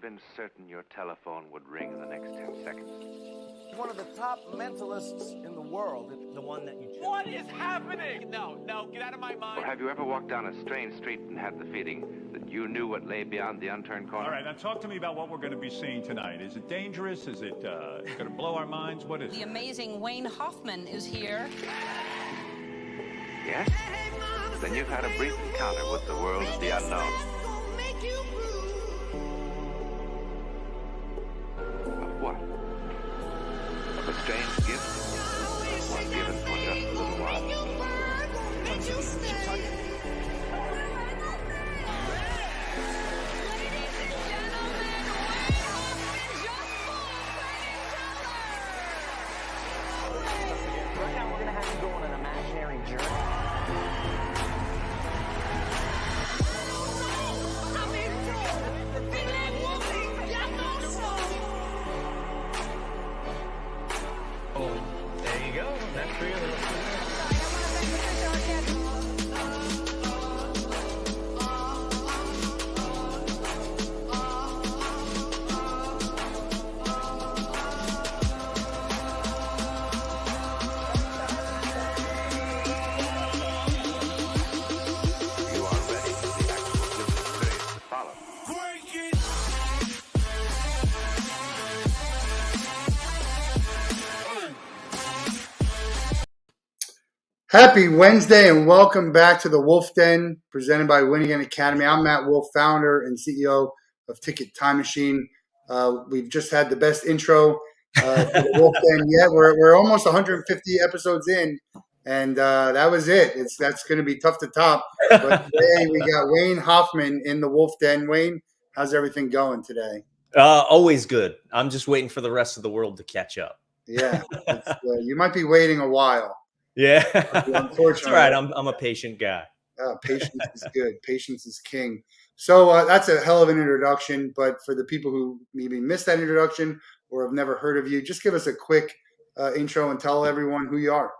been certain your telephone would ring in the next 10 seconds. One of the top mentalists in the world. The one that you chose. What is happening? No, get out of my mind. Or have you ever walked down a strange street and had the feeling that you knew what lay beyond the unturned corner? All right, now talk to me about what we're going to be seeing tonight. Is it dangerous? Is it going to blow our minds? What is it? The amazing Wayne Hoffman is here. Yes? Then you've had a brief encounter with the world of the unknown. Of what? Of a strange gift? One given for just a little while. Right now, we're going to have you go on an imaginary journey. Oh, there you go. That's for you. You are ready for the actual human experience to follow. Happy Wednesday and welcome back to the Wolff Den, presented by Winning Academy. I'm Matt Wolff, founder and CEO of Ticket Time Machine. We've just had the best intro to the Wolff Den yet. We're almost 150 episodes in, and that was it. That's going to be tough to top. But today we got Wayne Hoffman in the Wolff Den. Wayne, how's everything going today? Always good. I'm just waiting for the rest of the world to catch up. Yeah, you might be waiting a while. Yeah, Unfortunately, that's right. I'm a patient guy. Patience is good. Patience is king. So that's a hell of an introduction. But for the people who maybe missed that introduction or have never heard of you, just give us a quick intro and tell everyone who you are.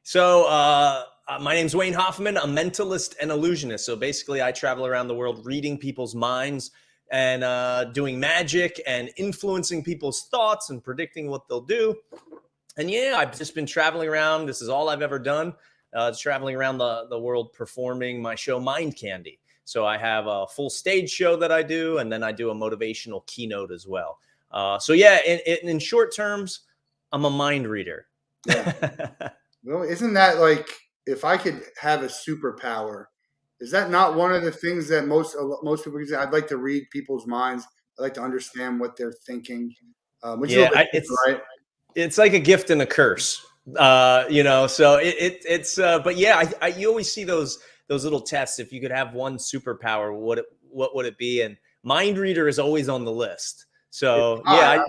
So my name's Wayne Hoffman. I'm a mentalist and illusionist. So basically, I travel around the world reading people's minds and doing magic and influencing people's thoughts and predicting what they'll do. And yeah, I've just been traveling around. This is all I've ever done. Traveling around the world performing my show, Mind Candy. So I have a full stage show that I do, and then I do a motivational keynote as well. So yeah, in short terms, I'm a mind reader. Yeah. Well, isn't that like, if I could have a superpower, is that not one of the things that most people say? I'd like to read people's minds. I'd like to understand what they're thinking. Which is right? It's like a gift and a curse, so but yeah, you always see those little tests. If you could have one superpower, what would it be? And mind reader is always on the list. So yeah.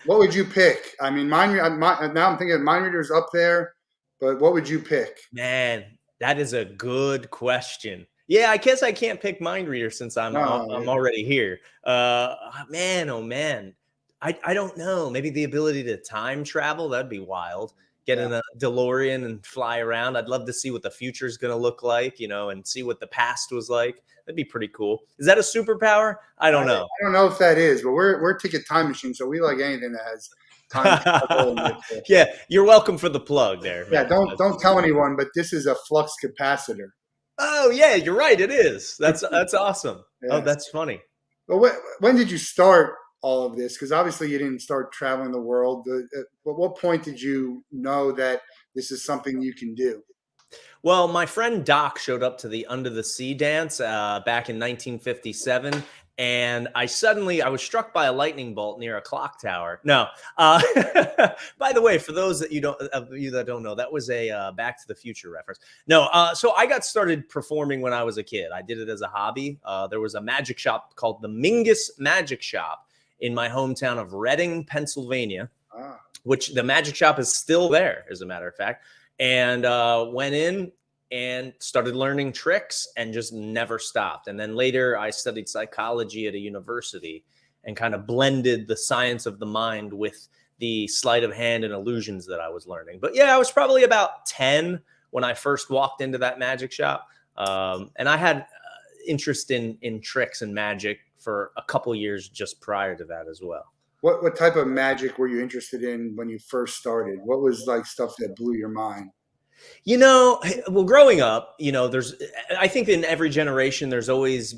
What would you pick? I mean, now I'm thinking mind reader's up there, but what would you pick? Man, that is a good question. Yeah, I guess I can't pick mind reader since I'm already here. Man, oh man. I don't know. Maybe the ability to time travel. That'd be wild. Get in a DeLorean and fly around. I'd love to see what the future is going to look like, and see what the past was like. That'd be pretty cool. Is that a superpower? I don't know. I don't know if that is, but we're Ticket Time Machine, so we like anything that has time travel. Yeah, you're welcome for the plug there. Yeah, man. don't tell anyone, but this is a flux capacitor. Oh yeah, you're right. It is. That's awesome. Yes. Oh, that's funny. Well, when did you start all of this? Because obviously you didn't start traveling the world. At what point did you know that this is something you can do? Well, my friend Doc showed up to the Under the Sea dance back in 1957. And I was struck by a lightning bolt near a clock tower. No, by the way, for those of you that don't know, that was a Back to the Future reference. No, so I got started performing when I was a kid. I did it as a hobby. There was a magic shop called the Mingus Magic Shop in my hometown of Reading, Pennsylvania, which the magic shop is still there, as a matter of fact. And went in and started learning tricks and just never stopped. And then later I studied psychology at a university and kind of blended the science of the mind with the sleight of hand and illusions that I was learning. But yeah, I was probably about 10 when I first walked into that magic shop. And I had interest in tricks and magic for a couple years just prior to that as well. What type of magic were you interested in when you first started? What was like stuff that blew your mind? Well, growing up, I think in every generation, there's always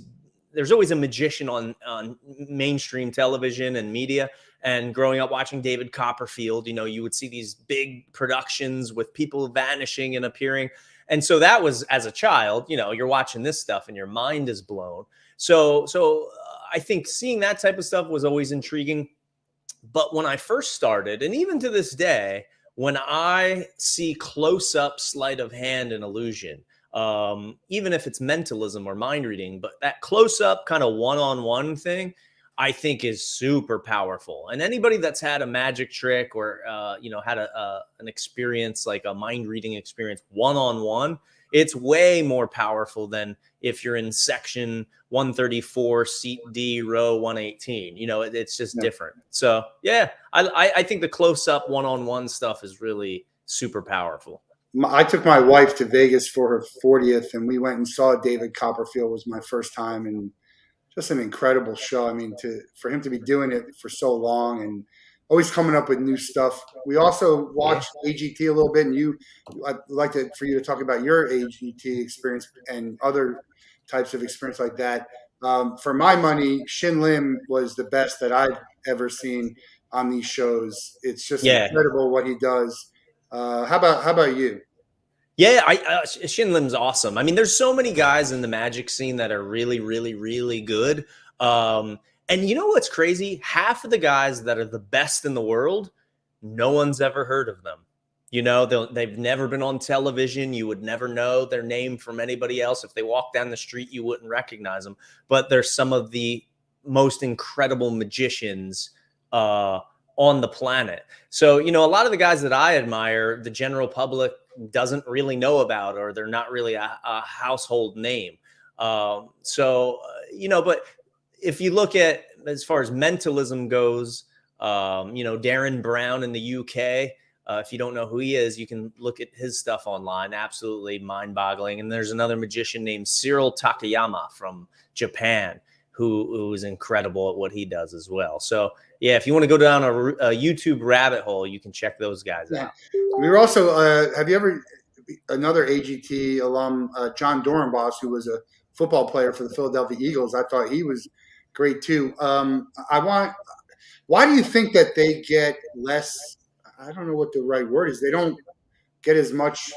a magician on mainstream television and media. And growing up watching David Copperfield, you would see these big productions with people vanishing and appearing. And so that was, as a child, you're watching this stuff and your mind is blown. So I think seeing that type of stuff was always intriguing. But when I first started, and even to this day, when I see close-up sleight of hand and illusion, even if it's mentalism or mind reading, but that close-up kind of one-on-one thing, I think is super powerful. And anybody that's had a magic trick or, had an experience like a mind reading experience one-on-one, it's way more powerful than if you're in section 134, seat D, row 118. It's just different. So, yeah, I think the close-up one-on-one stuff is really super powerful. I took my wife to Vegas for her 40th, and we went and saw David Copperfield. Was my first time, and just an incredible show. I mean, for him to be doing it for so long and always coming up with new stuff. We also watched AGT a little bit, and I'd like for you to talk about your AGT experience and other types of experience like that. For my money, Shin Lim was the best that I've ever seen on these shows. It's just incredible what he does. How about you? Yeah, Shin Lim's awesome. I mean, there's so many guys in the magic scene that are really, really, really good. And you know what's crazy? Half of the guys that are the best in the world, no one's ever heard of them. They've never been on television. You would never know their name from anybody else. If they walk down the street, you wouldn't recognize them. But they're some of the most incredible magicians on the planet. So, a lot of the guys that I admire, the general public doesn't really know about, or they're not really a household name. But if you look at, as far as mentalism goes, Darren Brown in the UK, if you don't know who he is, you can look at his stuff online. Absolutely mind-boggling. And there's another magician named Cyril Takayama from Japan who is incredible at what he does as well. So, yeah, if you want to go down a YouTube rabbit hole, you can check those guys out. We were also, have you ever, another AGT alum, John Dorenbos, who was a football player for the Philadelphia Eagles. I thought he was great too. Why do you think that they get less, I don't know what the right word is, they don't get as much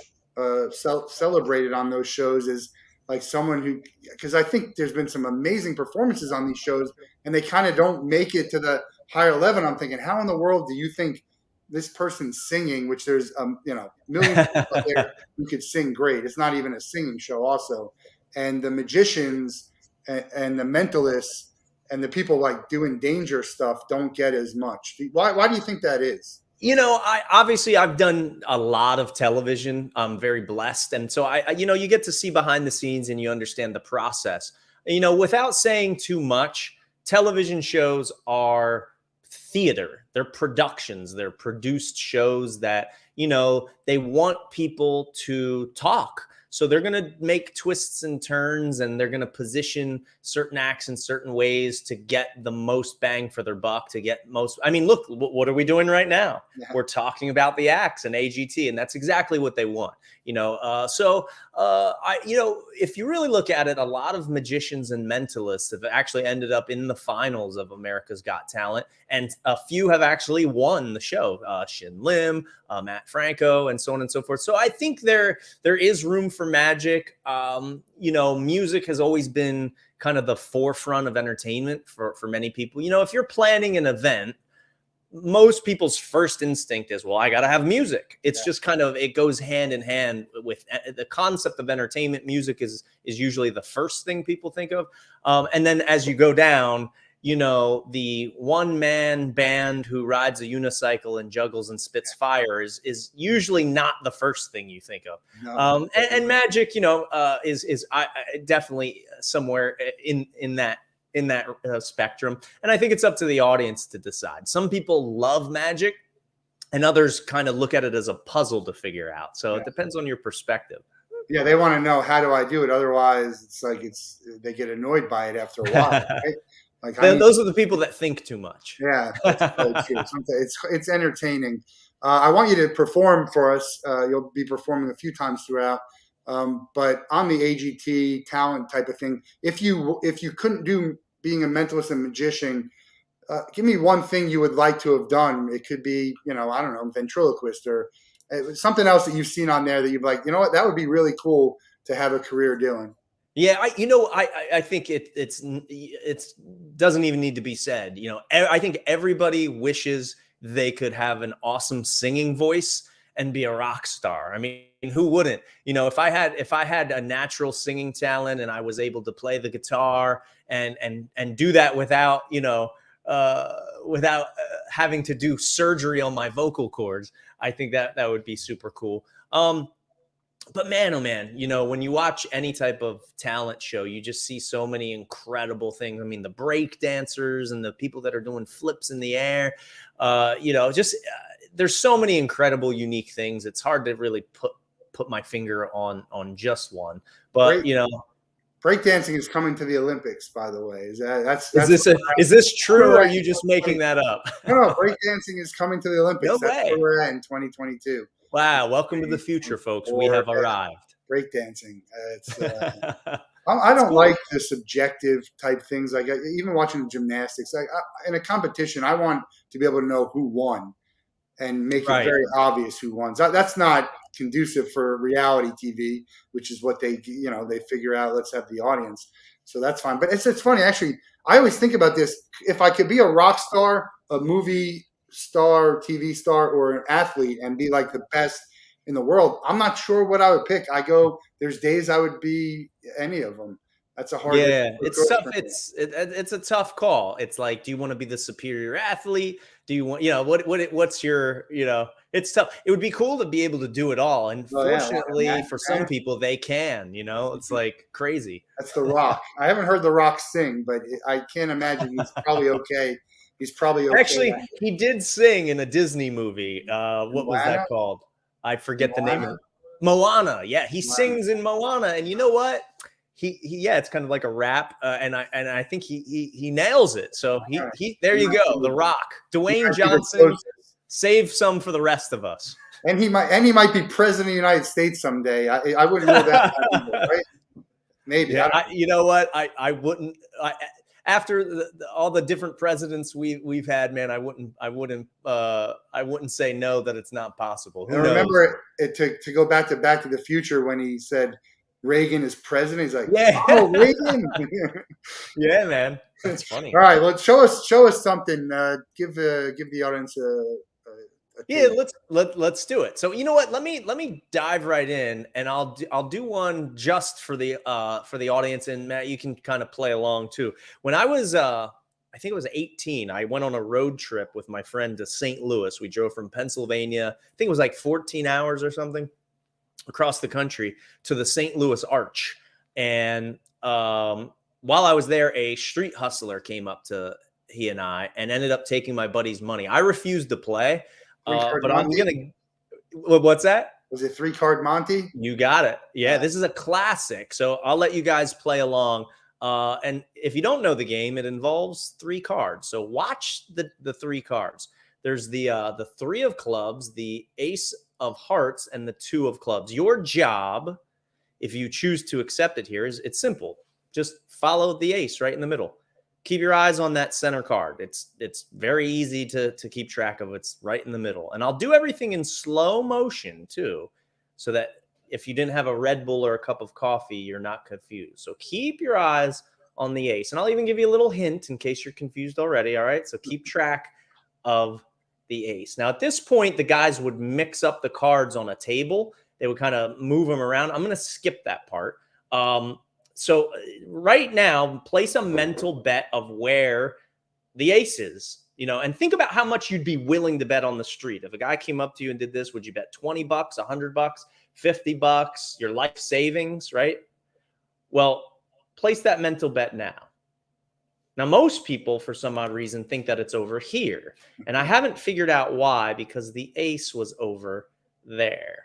celebrated on those shows as like someone who, because I think there's been some amazing performances on these shows and they kind of don't make it to the higher level. I'm thinking, how in the world do you think this person's singing, which there's millions of people out there who could sing great. It's not even a singing show also. And the magicians and the mentalists and the people like doing danger stuff don't get as much. Why do you think that is? I've done a lot of television. I'm very blessed. And so you get to see behind the scenes and you understand the process, without saying too much. Television shows are theater. They're productions. They're produced shows that, they want people to talk. So they're going to make twists and turns and they're going to position certain acts in certain ways to get the most bang for their buck, to get most. I mean, look, what are we doing right now? Yeah. We're talking about the acts and AGT, and that's exactly what they want. If you really look at it, a lot of magicians and mentalists have actually ended up in the finals of America's Got Talent, and a few have actually won the show. Shin Lim, Matt Franco, and so on and so forth. So I think there is room for magic. Music has always been kind of the forefront of entertainment for many people. If you're planning an event, most people's first instinct is, well, I got to have music. It's just kind of, it goes hand in hand with the concept of entertainment. Music is usually the first thing people think of. And then as you go down, the one-man band who rides a unicycle and juggles and spits fire is usually not the first thing you think of. No. And magic, is definitely somewhere in that spectrum. And I think it's up to the audience to decide. Some people love magic and others kind of look at it as a puzzle to figure out. So it depends on your perspective. Yeah, they want to know, how do I do it? Otherwise, it's like they get annoyed by it after a while. Right? Like Those are the people that think too much. Yeah, that's probably true. It's entertaining. I want you to perform for us. You'll be performing a few times throughout. But on the AGT talent type of thing, if you couldn't do being a mentalist and magician, give me one thing you would like to have done. It could be, I don't know, ventriloquist or something else that you've seen on there that you'd be like, you know what, that would be really cool to have a career doing. Yeah, I think it doesn't even need to be said. I think everybody wishes they could have an awesome singing voice and be a rock star. I mean, who wouldn't? If I had a natural singing talent and I was able to play the guitar and do that without having to do surgery on my vocal cords, I think that would be super cool. But man, oh man, when you watch any type of talent show, you just see so many incredible things. I mean, the break dancers and the people that are doing flips in the air, there's so many incredible, unique things. It's hard to really put my finger on just one, but breakdancing is coming to the Olympics, by the way. Is this true, or are you just making that up? No, breakdancing is coming to the Olympics. No That's way. where we're at in 2022. Wow, welcome to the future, folks. We have arrived. Breakdancing. I don't like the subjective type things. Like even watching gymnastics, in a competition, I want to be able to know who won and make it very obvious who won. So that's not conducive for reality TV, which is what they figure out. Let's have the audience. So that's fine. But it's funny, actually. I always think about this. If I could be a rock star, a movie star, TV star, or an athlete and be like the best in the world, I'm not sure what I would pick. There's days I would be any of them. That's a hard. Yeah, it's tough. It's a tough call. It's like, do you want to be the superior athlete? Do you want, what's your, it's tough. It would be cool to be able to do it all. And fortunately for some people, they can, it's like crazy. That's The Rock. I haven't heard The Rock sing, but I can't imagine he's probably okay. He's probably okay. Actually, he did sing in a Disney movie. What was that called? I forget the name of it. Moana. Yeah, he sings in Moana, and you know what? It's kind of like a rap, and I think he nails it. So he there you go. The Rock, Dwayne Johnson, save some for the rest of us. And he might be president of the United States someday. I wouldn't rule that out either, right? Maybe. Yeah, you know what? I wouldn't. After all the different presidents we've had, man, I wouldn't say no that it's not possible. Who knows? Remember to go back to the Future when he said Reagan is president. He's like, yeah. Oh, Reagan. Yeah, man, that's funny. All right, well, show us something. Give the audience a yeah, let's do it. So you know what? Let me dive right in, and I'll do one just for the audience, and Matt, you can kind of play along too. When I was I think it was 18, I went on a road trip with my friend to St. Louis. We drove from Pennsylvania. I think it was like 14 hours or something across the country to the St. Louis Arch. And while I was there, a street hustler came up to he and I and ended up taking my buddy's money. I refused to play. But I'm gonna. What's that? Was it 3-card Monty? You got it. Yeah, this is a classic. So I'll let you guys play along. And if you don't know the game, it involves 3 cards. So watch the 3 cards. There's the 3 of clubs, the ace of hearts, and the 2 of clubs. Your job, if you choose to accept it here, is it's simple. Just follow the ace right in the middle. Keep your eyes on that center card. It's very easy to keep track of. It's right in the middle. And I'll do everything in slow motion too, so that if you didn't have a Red Bull or a cup of coffee, you're not confused. So keep your eyes on the ace. And I'll even give you a little hint in case you're confused already. All right. So keep track of the ace. Now at this point, the guys would mix up the cards on a table. They would kind of move them around. I'm going to skip that part. So right now, place a mental bet of where the ace is, and think about how much you'd be willing to bet on the street. If a guy came up to you and did this, would you bet $20, $100, $50, your life savings, right? Well, place that mental bet now. Now, most people, for some odd reason, think that it's over here. And I haven't figured out why, because the ace was over there.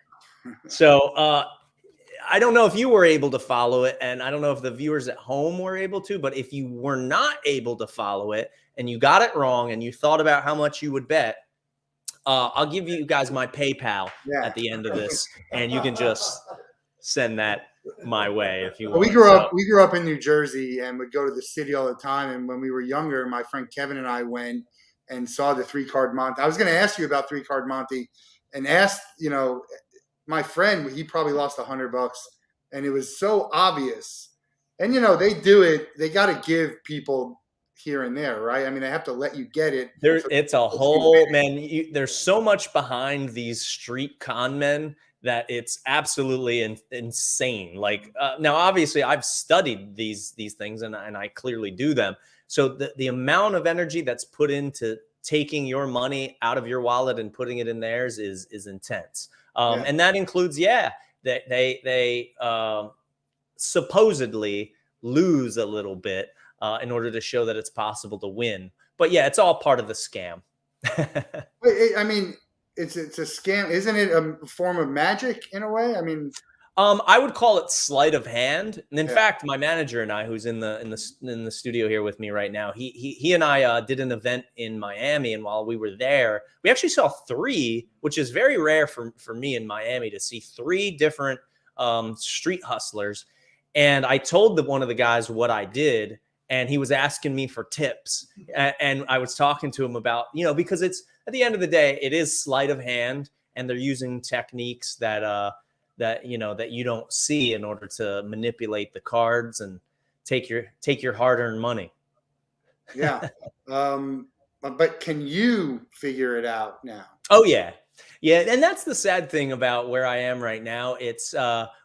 So, I don't know if you were able to follow it, and I don't know if the viewers at home were able to, but if you were not able to follow it and you got it wrong and you thought about how much you would bet, I'll give you guys my PayPal at the end of this, and you can just send that my way if you want. We grew up in New Jersey and would go to the city all the time. And when we were younger, my friend Kevin and I went and saw the 3-card Monte. I was going to ask you about 3-card Monte and asked, my friend, he probably lost $100, and it was so obvious. And, they do it. They got to give people here and there, right? I mean, they have to let you get it. It's a whole, man, there's so much behind these street con men that it's absolutely insane. Like, now, obviously, I've studied these things, and I clearly do them. So the amount of energy that's put into taking your money out of your wallet and putting it in theirs is intense. And that includes, that they supposedly lose a little bit in order to show that it's possible to win. But yeah, it's all part of the scam. I mean, it's a scam. Isn't it a form of magic in a way? I mean, I would call it sleight of hand. And in fact, my manager and I, who's in the studio here with me right now, he and I did an event in Miami, and while we were there, we actually saw 3, which is very rare for me in Miami to see 3 different street hustlers. And I told one of the guys what I did, and he was asking me for tips, and I was talking to him about, because it's at the end of the day, it is sleight of hand, and they're using techniques that you don't see in order to manipulate the cards and take your hard-earned money. Yeah. But can you figure it out now? Oh yeah. Yeah. And that's the sad thing about where I am right now. It's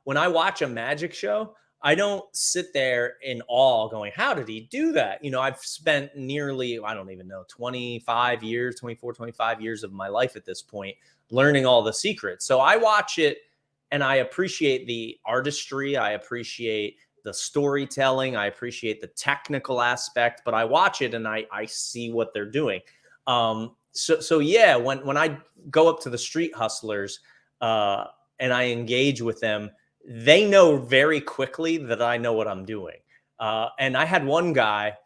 when I watch a magic show, I don't sit there in awe going, how did he do that? I've spent nearly, I don't even know, 24, 25 years of my life at this point, learning all the secrets. So I watch it, and I appreciate the artistry. I appreciate the storytelling. I appreciate the technical aspect, but I watch it and I see what they're doing. So yeah, when I go up to the street hustlers and I engage with them, they know very quickly that I know what I'm doing. And I had one guy,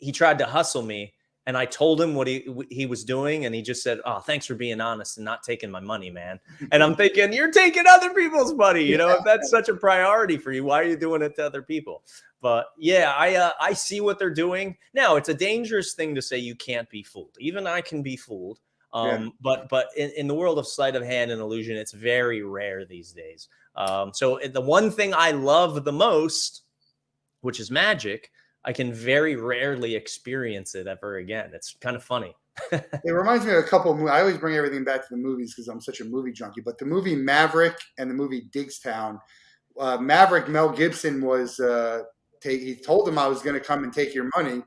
he tried to hustle me, and I told him what he was doing, and he just said, "Oh, thanks for being honest and not taking my money, man." And I'm thinking, you're taking other people's money. If that's such a priority for you, why are you doing it to other people? But yeah, I see what they're doing. Now, it's a dangerous thing to say you can't be fooled. Even I can be fooled. But in the world of sleight of hand and illusion, it's very rare these days. So the one thing I love the most, which is magic, I can very rarely experience it ever again. It's kind of funny. It reminds me of a couple of movies. I always bring everything back to the movies because I'm such a movie junkie. But the movie Maverick and the movie Digstown, Maverick, Mel Gibson was he told him I was going to come and take your money.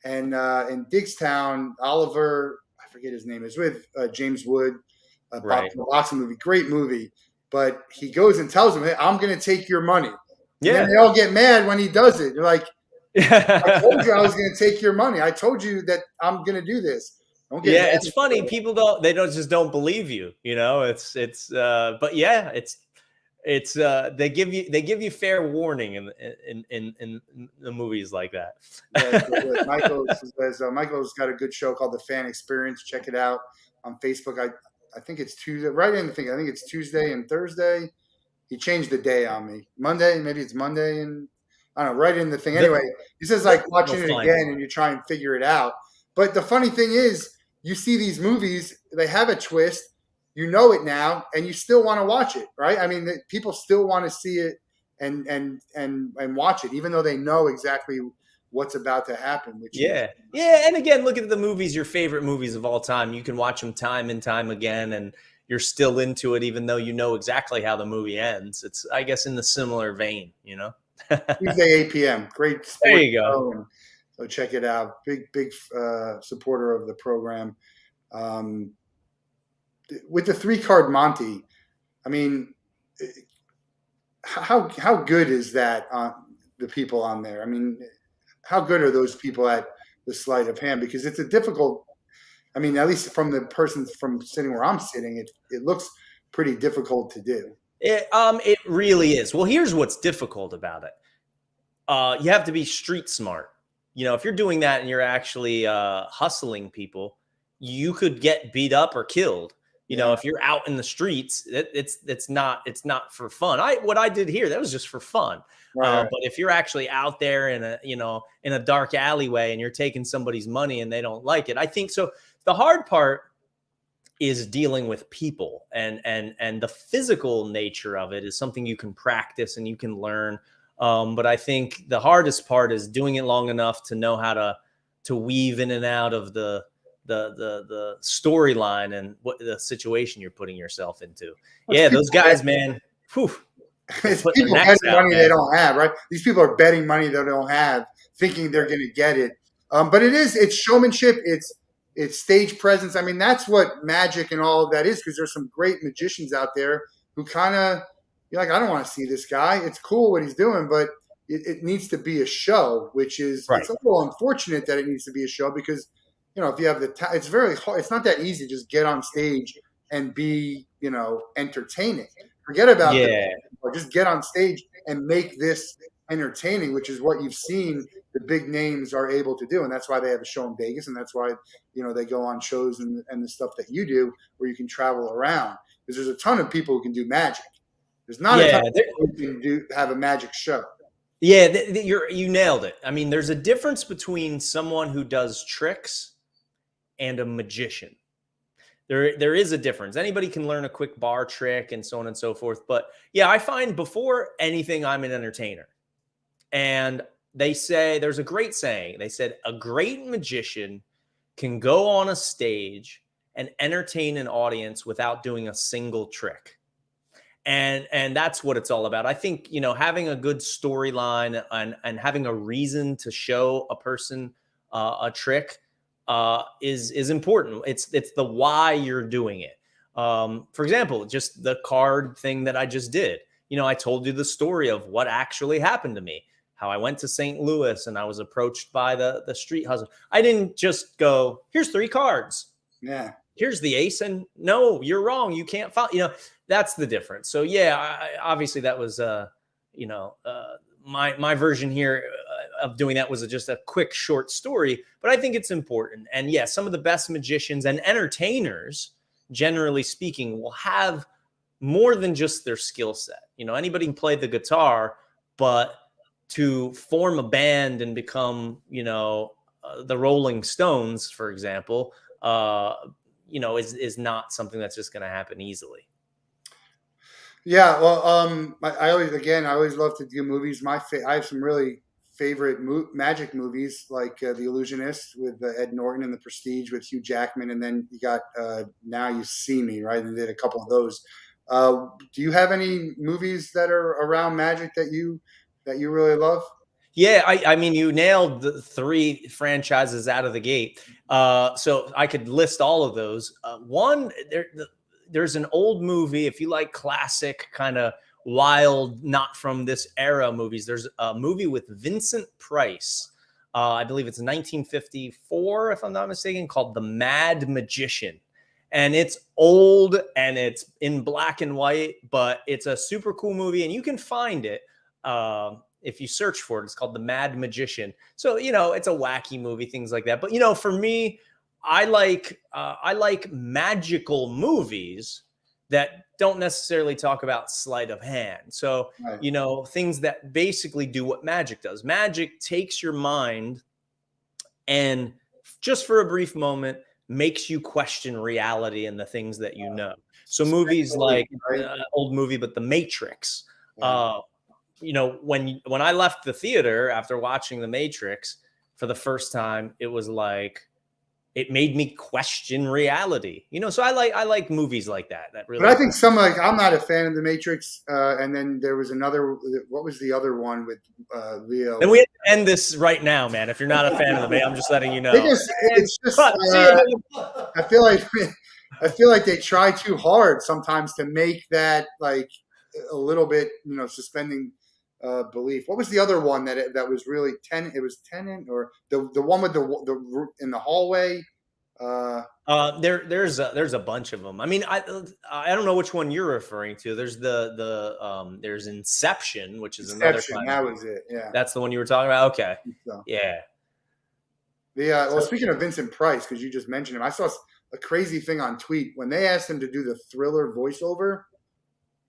And in Digstown, Oliver, I forget his name, is with James Wood, Right. boxing movie, great movie. But he goes and tells him, "Hey, I'm going to take your money." Yeah. And then they all get mad when he does it. They're like, "I told you I was going to take your money. I told you that I'm going to do this." Don't get mad. It's funny. People don't believe you. But yeah, it's they give you fair warning in the movies like that. Yeah, Michael's got a good show called The Fan Experience. Check it out on Facebook. I think it's Tuesday. Right in the thing. I think it's Tuesday and Thursday. He changed the day on me. Monday, maybe it's Monday, and I don't know. Right in the thing. Anyway, he says like watching it again, and you try and figure it out. But the funny thing is, you see these movies, they have a twist. You know it now, and you still want to watch it, right? I mean, people still want to see it and watch it, even though they know exactly what's about to happen. And again, look at the movies, your favorite movies of all time. You can watch them time and time again, and you're still into it, even though you know exactly how the movie ends. It's, I guess, in the similar vein, Tuesday, 8 p.m. Great sport. There you go. So check it out. Big supporter of the program. With the 3-card Monte, I mean, how good is that on the people on there? I mean, how good are those people at the sleight of hand? Because it's a difficult. I mean, at least from the person from sitting where I'm sitting, it looks pretty difficult to do. It really is. Well, here's what's difficult about it. You have to be street smart. If you're doing that and you're actually hustling people, you could get beat up or killed. If you're out in the streets, it's not for fun. What I did here, that was just for fun. Right. But if you're actually out there in a dark alleyway and you're taking somebody's money and they don't like it, I think so. The hard part is dealing with people, and the physical nature of it is something you can practice and you can learn. But I think the hardest part is doing it long enough to know how to weave in and out of the storyline and what the situation you're putting yourself into. Yeah, those guys, man. Whew, It's putting people their necks betting out, money man. they don't have, right? These people are betting money they don't have, thinking they're going to get it. But it's showmanship. It's stage presence. I mean, that's what magic and all of that is, because there's some great magicians out there who kind of, you're like, I don't want to see this guy. It's cool what he's doing, but it needs to be a show, which is, Right. it's a little unfortunate that it needs to be a show because, if you have it's very hard. It's not that easy to just get on stage and be, entertaining. Forget about or just get on stage and make this entertaining, which is what you've seen the big names are able to do. And that's why they have a show in Vegas. And that's why, they go on shows and the stuff that you do where you can travel around. Because there's a ton of people who can do magic. There's not a ton of people who can have a magic show. Yeah, you nailed it. I mean, there's a difference between someone who does tricks and a magician. There is a difference. Anybody can learn a quick bar trick and so on and so forth. But yeah, I find before anything, I'm an entertainer. And they say, there's a great saying. They said, a great magician can go on a stage and entertain an audience without doing a single trick. And that's what it's all about. I think, having a good storyline and having a reason to show a person a trick is important. It's the why you're doing it. For example, just the card thing that I just did. I told you the story of what actually happened to me, how I went to St. Louis and I was approached by the street hustle. I didn't just go, here's 3 cards. Yeah. Here's the ace. And no, you're wrong. You can't follow, that's the difference. So yeah, obviously that was, my version here of doing that was just a quick short story, but I think it's important. And yeah, some of the best magicians and entertainers, generally speaking, will have more than just their skill set. Anybody can play the guitar, but to form a band and become, the Rolling Stones, for example, is not something that's just going to happen easily. Yeah, well, I always love to do movies. I have some really favorite magic movies, like The Illusionist with Ed Norton and The Prestige with Hugh Jackman, and then you got Now You See Me, right? And they did a couple of those. Do you have any movies that are around magic that you really love? Yeah, I mean, you nailed the 3 franchises out of the gate. So I could list all of those. One, there's an old movie, if you like classic kind of wild, not from this era movies. There's a movie with Vincent Price. I believe it's 1954, if I'm not mistaken, called The Mad Magician. And it's old and it's in black and white, but it's a super cool movie and you can find it. If you search for it, it's called The Mad Magician. So, it's a wacky movie, things like that. But, for me, I like magical movies that don't necessarily talk about sleight of hand. So, right. Things that basically do what magic does. Magic takes your mind and just for a brief moment makes you question reality and the things that you know. So movies like old movie, but The Matrix, when I left the theater after watching The Matrix for the first time, it was like, it made me question reality, so I like movies like that. That really, but I think I'm not a fan of The Matrix. And then there was another, what was the other one with Leo? And we have to end this right now, man. If you're not a fan of the Matrix, I'm just letting you know. I feel like they try too hard sometimes to make that like a little bit, suspending belief. What was the other one that was really Tenet? It was Tenet, or the one with the in the hallway. There's a bunch of them. I mean, I don't know which one you're referring to. There's there's Inception, which is another Inception, kind that of, was it. Yeah. that's the one you were talking about. Okay, So, yeah. well, speaking of Vincent Price, because you just mentioned him, I saw a crazy thing on tweet. When they asked him to do the Thriller voiceover,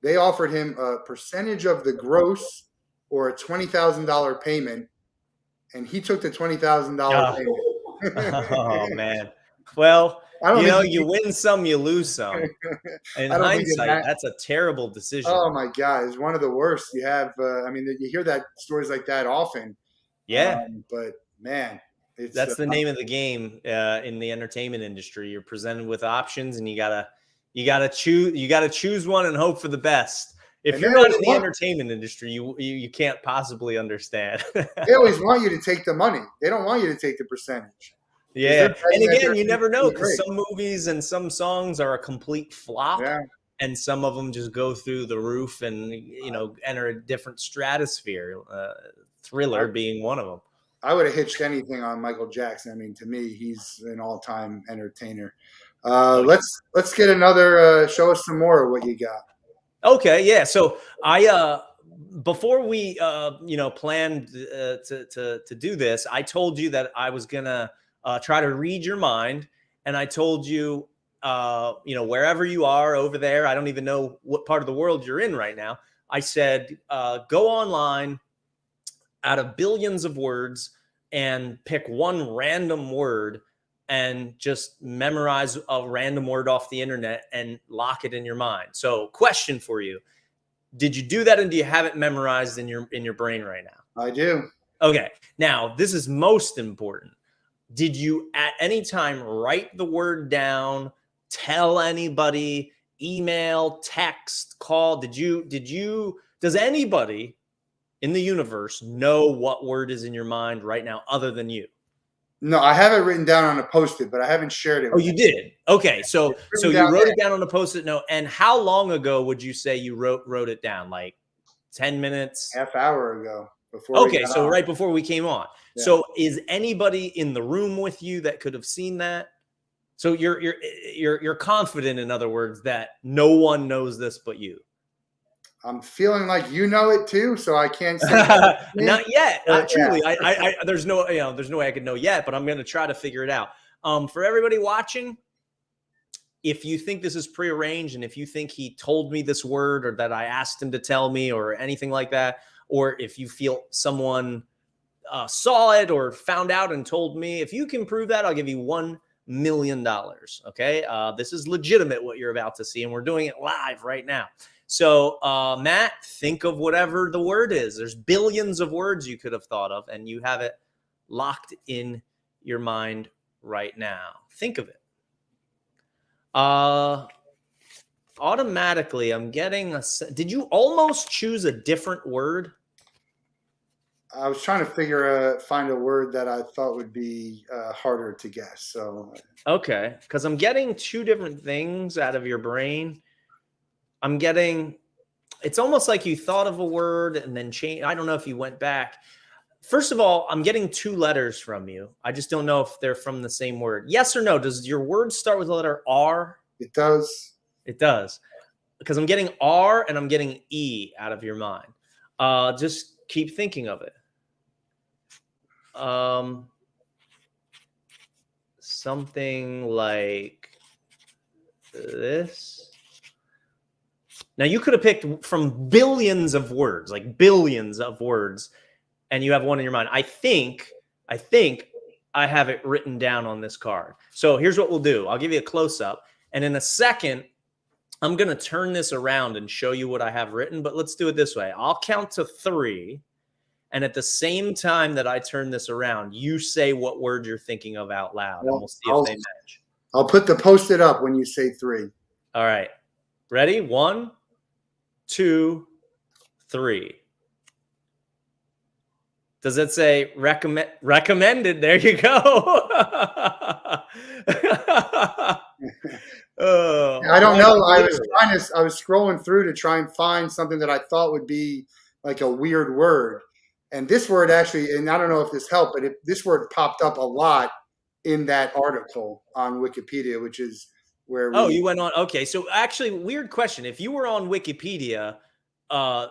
they offered him a percentage of the gross or a $20,000 payment, and he took the $20,000 payment. Oh man. Well, I don't think you win some, you lose some. In I don't think hindsight, that's a terrible decision. Oh my God, it's one of the worst. You have, I mean, you hear that stories like that often. Yeah, but man, that's the name of the game in the entertainment industry. You're presented with options, and you gotta choose one and hope for the best. If you're not in the entertainment industry, you can't possibly understand. They always want you to take the money. They don't want you to take the percentage. Yeah, and again, you never know, because some movies and some songs are a complete flop, and some of them just go through the roof and enter a different stratosphere. Thriller being one of them. I would have hitched anything on Michael Jackson. I mean, to me, he's an all-time entertainer. Let's get another. Show us some more of what you got. Okay, yeah. So I before we planned to do this, I told you that I was gonna try to read your mind, and I told you wherever you are over there, I don't even know what part of the world you're in right now. I said go online out of billions of words and pick one random word and just memorize a random word off the internet and lock it in your mind. So, question for you. Did you do that, and do you have it memorized in your brain right now? I do. Okay. Now, this is most important. Did you at any time write the word down, tell anybody, email, text, call? Does anybody in the universe know what word is in your mind right now other than you? No, I have it written down on a Post-it, but I haven't shared it. Oh, you did? Okay. So you wrote it down on a Post-it note. And how long ago would you say you wrote it down? Like 10 minutes? Half hour ago. Okay, so right before we came on. Yeah. So is anybody in the room with you that could have seen that? So you're confident, in other words, that no one knows this but you. I'm feeling like you know it too, so I can't say not yet. Truly, I there's no way I could know yet, but I'm going to try to figure it out. For everybody watching, if you think this is prearranged, and if you think he told me this word, or that I asked him to tell me, or anything like that, or if you feel someone saw it or found out and told me, if you can prove that, I'll give you $1 million. Okay, this is legitimate what you're about to see, and we're doing it live right now. So, Matt, think of whatever the word is. There's billions of words you could have thought of, and you have it locked in your mind right now. Think of it. Automatically, I'm getting did you almost choose a different word? I was trying to find a word that I thought would be harder to guess. So, okay, because I'm getting two different things out of your brain. I'm getting, it's almost like you thought of a word and then changed. I don't know if you went back. First of all, I'm getting two letters from you. I just don't know if they're from the same word. Yes or no? Does your word start with the letter R? It does. It does. Because I'm getting R and I'm getting E out of your mind. Just keep thinking of it. Something like this. Now, you could have picked from billions of words, like billions of words, and you have one in your mind. I think I have it written down on this card. So here's what we'll do. I'll give you a close-up, and in a second, I'm going to turn this around and show you what I have written, but let's do it this way. I'll count to 3, and at the same time that I turn this around, you say what word you're thinking of out loud, and we'll see if they match. I'll put the Post-it up when you say 3. All right. Ready? 1, 2, 3. Does it say recommended? There you go. I don't know. I was scrolling through to try and find something that I thought would be like a weird word. And this word actually, and I don't know if this helped, but this word popped up a lot in that article on Wikipedia, which is where Oh, we. you went on. Okay. So actually, weird question. If you were on Wikipedia, uh,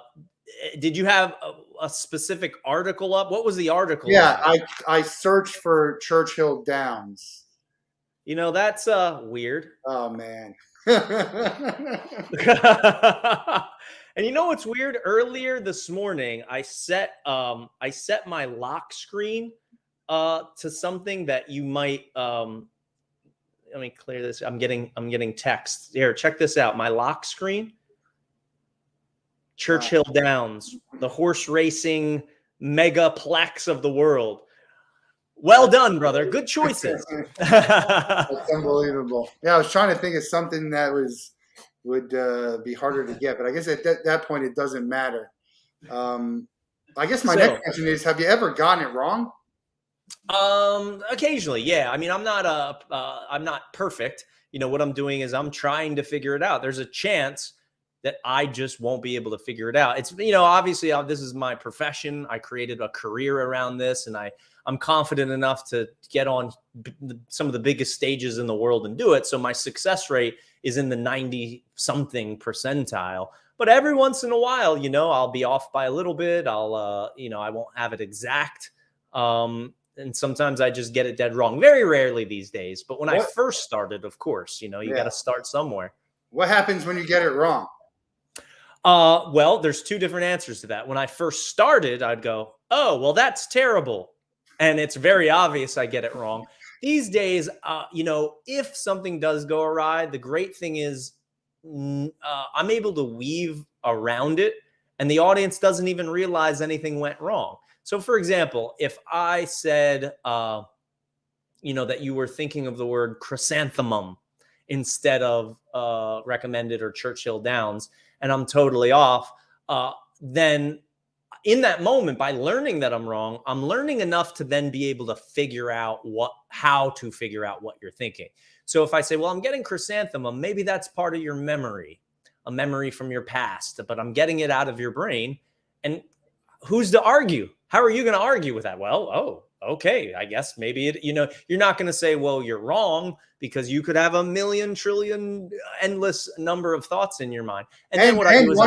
did you have a specific article up? What was the article Yeah, about? I searched for Churchill Downs. You know, that's weird. Oh man. And you know what's weird? Earlier this morning, I set my lock screen to something that you might let me clear this. I'm getting text. Here, check this out. My lock screen. Churchill Downs, the horse racing megaplex of the world. Well done, brother. Good choices. That's unbelievable. Yeah, I was trying to think of something that would be harder to get, but I guess at that point it doesn't matter. I guess my next question is: have you ever gotten it wrong? Occasionally, yeah. I mean, I'm not perfect. You know, what I'm doing is I'm trying to figure it out. There's a chance that I just won't be able to figure it out. It's, you know, obviously this is my profession. I created a career around this, and I'm confident enough to get on some of the biggest stages in the world and do it. So my success rate is in the 90 something percentile. But every once in a while, you know, I'll be off by a little bit. You know, I won't have it exact. And sometimes I just get it dead wrong. Very rarely these days. But when I first started, of course, you know, you got to start somewhere. What happens when you get it wrong? Well, there's two different answers to that. When I first started, I'd go, oh, well, that's terrible. And it's very obvious I get it wrong. These days, you know, if something does go awry, the great thing is I'm able to weave around it, and the audience doesn't even realize anything went wrong. So, for example, if I said, you know, that you were thinking of the word chrysanthemum instead of recommended or Churchill Downs, and I'm totally off, then in that moment, by learning that I'm wrong, I'm learning enough to then be able to figure out how to figure out what you're thinking. So if I say, well, I'm getting chrysanthemum, maybe that's part of your memory, a memory from your past, but I'm getting it out of your brain. And who's to argue? How are you going to argue with that? Well, oh, okay, I guess maybe it, you know, you're not going to say, well, you're wrong, because you could have a million, trillion, endless number of thoughts in your mind. And then what I do is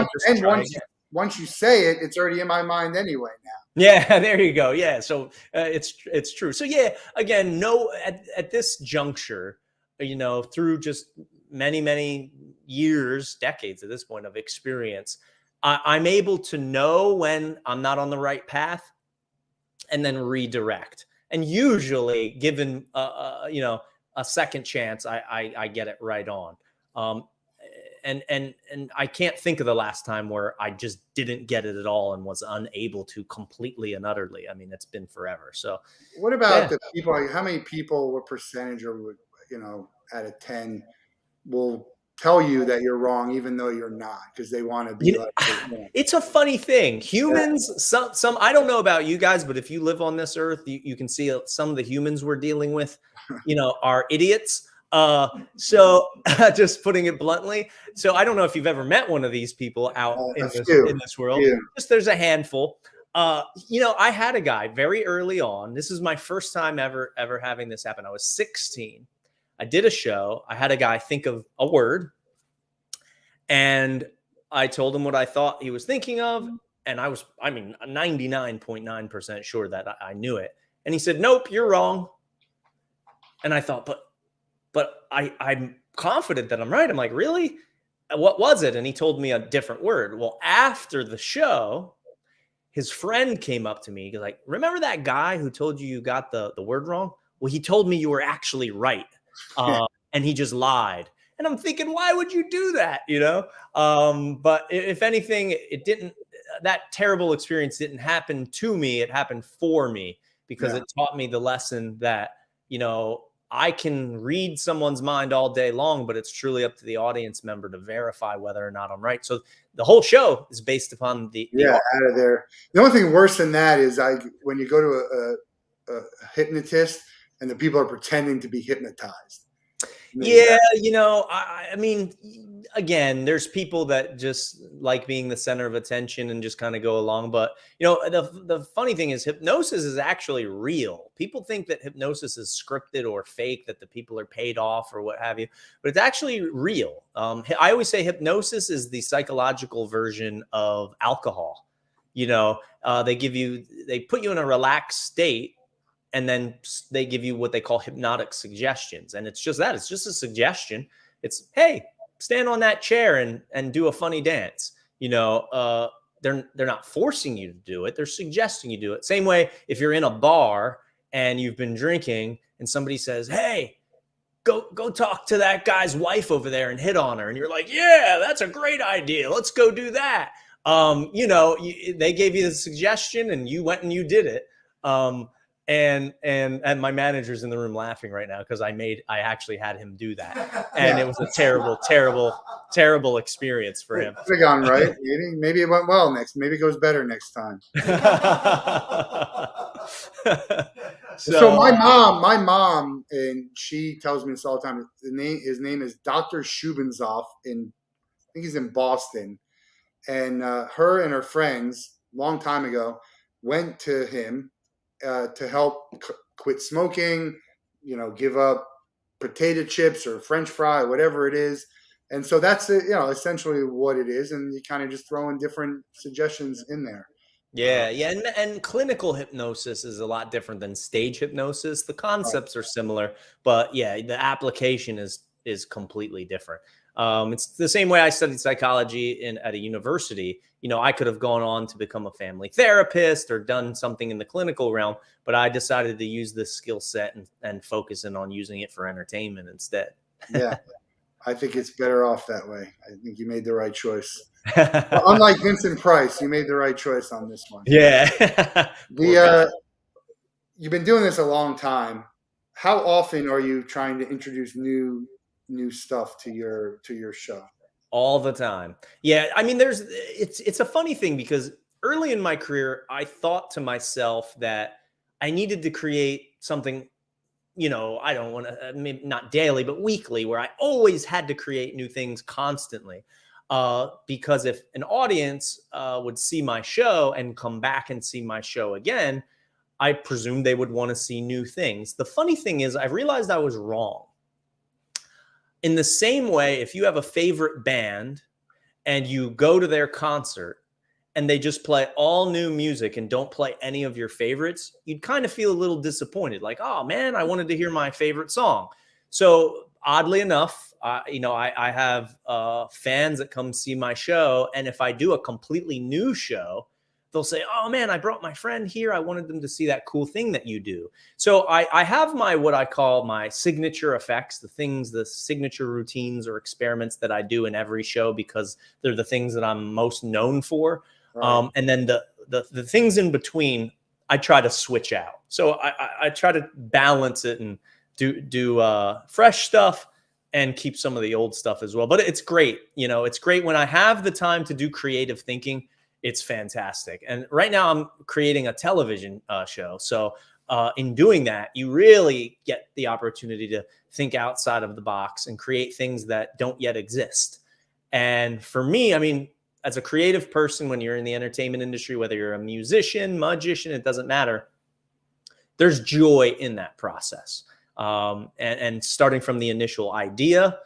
once you say it, it's already in my mind anyway now. Yeah, there you go. Yeah, so it's true. So yeah, again, no, at this juncture, you know, through just many years, decades at this point of experience, I'm able to know when I'm not on the right path, and then redirect. And usually, given you know, a second chance, I get it right on. And I can't think of the last time where I just didn't get it at all and was unable to completely and utterly. I mean, it's been forever. So what about the people? How many people, what percentage, or, you know, out of 10 will tell you that you're wrong, even though you're not, because they want to be It's a funny thing. Humans, some I don't know about you guys, but if you live on this earth, you can see some of the humans we're dealing with, you know, are idiots. So just putting it bluntly. So I don't know if you've ever met one of these people out in this world. Yeah. Just there's a handful. You know, I had a guy very early on. This is my first time ever having this happen. I was 16. I did a show. I had a guy think of a word, and I told him what I thought he was thinking of. And I was, 99.9% sure that I knew it. And he said, nope, you're wrong. And I thought, but I'm confident that I'm right. I'm like, really? What was it? And he told me a different word. Well, after the show, his friend came up to me. He's like, remember that guy who told you got the word wrong? Well, he told me you were actually right. And he just lied. And I'm thinking, why would you do that? You know? But if anything, it didn't, that terrible experience didn't happen to me. It happened for me, because it taught me the lesson that, you know, I can read someone's mind all day long, but it's truly up to the audience member to verify whether or not I'm right. So the whole show is based upon the out of there. The only thing worse than that is when you go to a hypnotist and the people are pretending to be hypnotized. Yeah, you know, I mean, again, there's people that just like being the center of attention and just kind of go along. But the funny thing is, hypnosis is actually real. People think that hypnosis is scripted or fake, that the people are paid off or what have you, but it's actually real. I always say hypnosis is the psychological version of alcohol. They put you in a relaxed state, and then they give you what they call hypnotic suggestions. And it's just that. It's just a suggestion. It's, hey, stand on that chair and do a funny dance. They're not forcing you to do it. They're suggesting you do it. Same way, if you're in a bar and you've been drinking and somebody says, hey, go talk to that guy's wife over there and hit on her. And you're like, yeah, that's a great idea. Let's go do that. They gave you the suggestion and you went and you did it. And my manager's in the room laughing right now because I actually had him do that, and it was a terrible experience for him. Could have gone right. Maybe it went well maybe it goes better next time. So my mom, and she tells me this all the time. His name is Dr. Schubenzoff, I think he's in Boston, and her and her friends long time ago went to him to help quit smoking, give up potato chips or French fry, whatever it is. And so that's essentially what it is. And you kind of just throw in different suggestions in there. Yeah. And clinical hypnosis is a lot different than stage hypnosis. The concepts are similar, but the application is completely different. It's the same way I studied psychology at a university. I could have gone on to become a family therapist or done something in the clinical realm, but I decided to use this skill set and focus in on using it for entertainment instead. Yeah, I think it's better off that way. I think you made the right choice. Well, unlike Vincent Price, you made the right choice on this one. Yeah. You've been doing this a long time. How often are you trying to introduce new stuff to your show? All the time. Yeah. I mean, it's a funny thing because early in my career, I thought to myself that I needed to create something, I don't want to, maybe not daily, but weekly, where I always had to create new things constantly. Because if an audience would see my show and come back and see my show again, I presumed they would want to see new things. The funny thing is, I realized I was wrong. In the same way, if you have a favorite band and you go to their concert and they just play all new music and don't play any of your favorites, you'd kind of feel a little disappointed. Like, oh man, I wanted to hear my favorite song. So oddly enough, I have fans that come see my show. And if I do a completely new show, they'll say, oh man, I brought my friend here. I wanted them to see that cool thing that you do. So I have what I call my signature effects, the signature routines or experiments that I do in every show because they're the things that I'm most known for. Right. And then the things in between, I try to switch out. So I try to balance it and do fresh stuff and keep some of the old stuff as well. But it's great. It's great when I have the time to do creative thinking. It's fantastic. And right now I'm creating a television show. So in doing that, you really get the opportunity to think outside of the box and create things that don't yet exist. And for me, I mean, as a creative person, when you're in the entertainment industry, whether you're a musician, magician, it doesn't matter. There's joy in that process. And starting from the initial idea,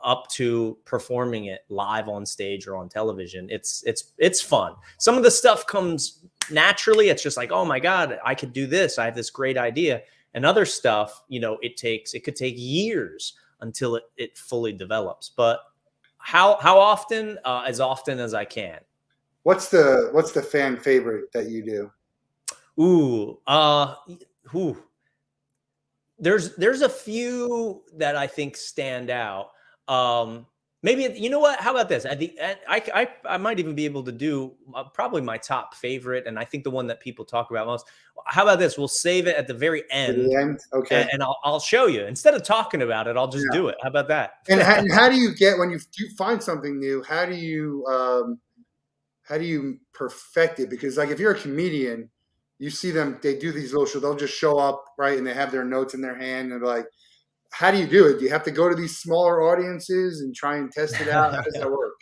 up to performing it live on stage or on television. It's fun. Some of the stuff comes naturally. It's just like, oh my God, I could do this. I have this great idea. And other stuff, it could take years until it fully develops. But how often? As often as I can. What's the fan favorite that you do? There's a few that I think stand out. Maybe, what? How about this? At the end, I might even be able to do probably my top favorite, and I think the one that people talk about most. How about this? We'll save it at the very end. To the end? Okay. And I'll show you. Instead of talking about it, I'll just do it. How about that? And how do you get, when you find something new, how do you perfect it? Because like if you're a comedian, you see them, they do these little shows, they'll just show up, right? And they have their notes in their hand and they're like, how do you do it? Do you have to go to these smaller audiences and try and test it out? How does that work?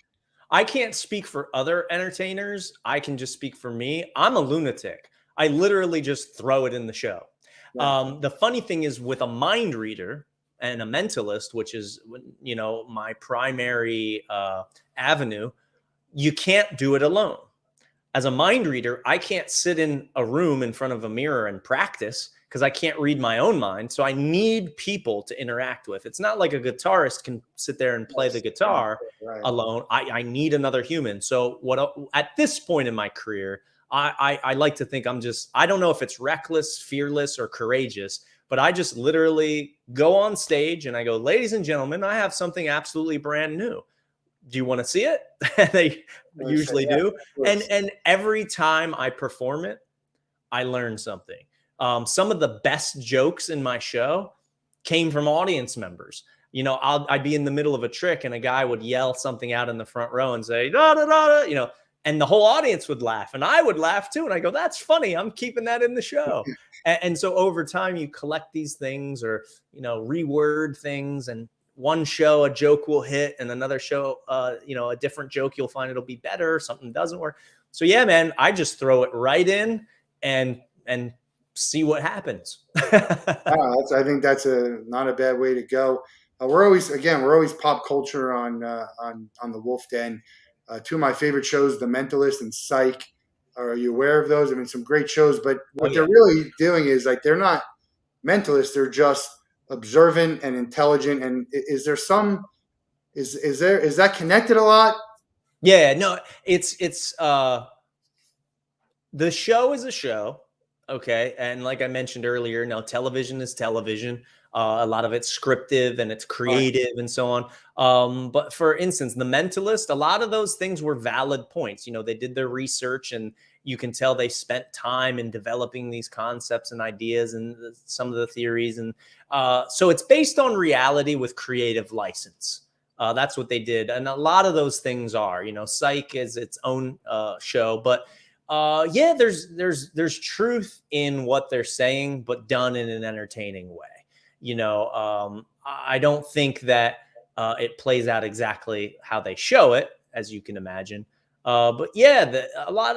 I can't speak for other entertainers. I can just speak for me. I'm a lunatic. I literally just throw it in the show. Right. The funny thing is with a mind reader and a mentalist, which is, my primary avenue, you can't do it alone. As a mind reader, I can't sit in a room in front of a mirror and practice because I can't read my own mind. So I need people to interact with. It's not like a guitarist can sit there and play the guitar Right. alone. I need another human. So at this point in my career, I like to think I don't know if it's reckless, fearless, or courageous, but I just literally go on stage and I go, ladies and gentlemen, I have something absolutely brand new. Do you want to see it? They usually do. And every time I perform it, I learn something. Some of the best jokes in my show came from audience members. I'd be in the middle of a trick and a guy would yell something out in the front row and say, da, da, da, da, and the whole audience would laugh and I would laugh too. And I go, that's funny. I'm keeping that in the show. And so over time you collect these things or, reword things, and one show, a joke will hit, and another show, a different joke, you'll find it'll be better. Something doesn't work. So yeah, man, I just throw it right in and see what happens. I think that's not a bad way to go. We're always pop culture on the Wolff Den. Two of my favorite shows, The Mentalist and Psych. Are you aware of those? I mean, some great shows, but what they're really doing is like, they're not mentalists. They're just observant and intelligent. And is that connected a lot? Yeah, no, it's the show is a show. Okay. And like I mentioned earlier, now television is television. A lot of it's scripted and it's creative and so on. But for instance, The Mentalist, a lot of those things were valid points. They did their research and you can tell they spent time in developing these concepts and ideas and some of the theories. And so it's based on reality with creative license. That's what they did. And a lot of those things are, Psych is its own show, but yeah, there's truth in what they're saying, but done in an entertaining way. I don't think that it plays out exactly how they show it, as you can imagine. But yeah, a lot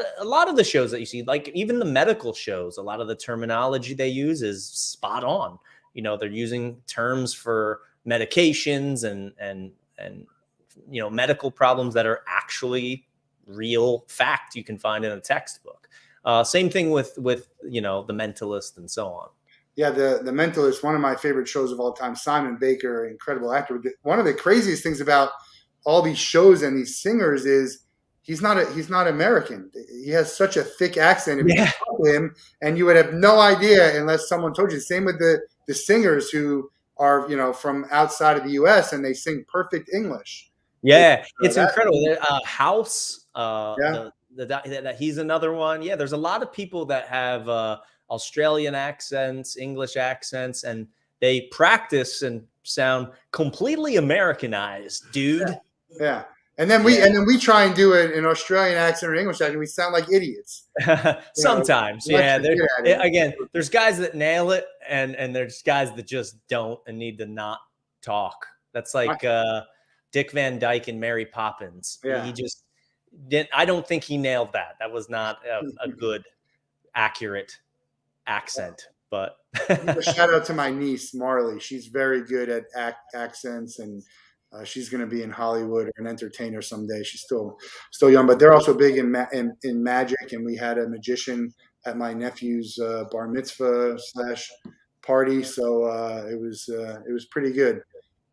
of the shows that you see, like even the medical shows, a lot of the terminology they use is spot on. They're using terms for medications and medical problems that are actually real fact you can find in a textbook. Same thing with The Mentalist and so on. Yeah, the Mentalist, one of my favorite shows of all time. Simon Baker, incredible actor. One of the craziest things about all these shows and these singers is he's not American. He has such a thick accent. If you talk to him, and you would have no idea unless someone told you. Same with the singers who are from outside of the U.S. and they sing perfect English. Yeah, it's incredible. House, that he's another one. Yeah, there's a lot of people that have Australian accents, English accents, and they practice and sound completely Americanized, dude. Yeah. And then we try and do an Australian accent or English accent. We sound like idiots. Sometimes, again, there's guys that nail it, and there's guys that just don't and need to not talk. That's like Dick Van Dyke and Mary Poppins. Yeah. He just didn't. I don't think he nailed that. That was not a good, accurate accent. But shout out to my niece Marley. She's very good at accents, and she's going to be in Hollywood or an entertainer someday. She's still young, but they're also big in magic. And we had a magician at my nephew's bar mitzvah / party, so it was pretty good.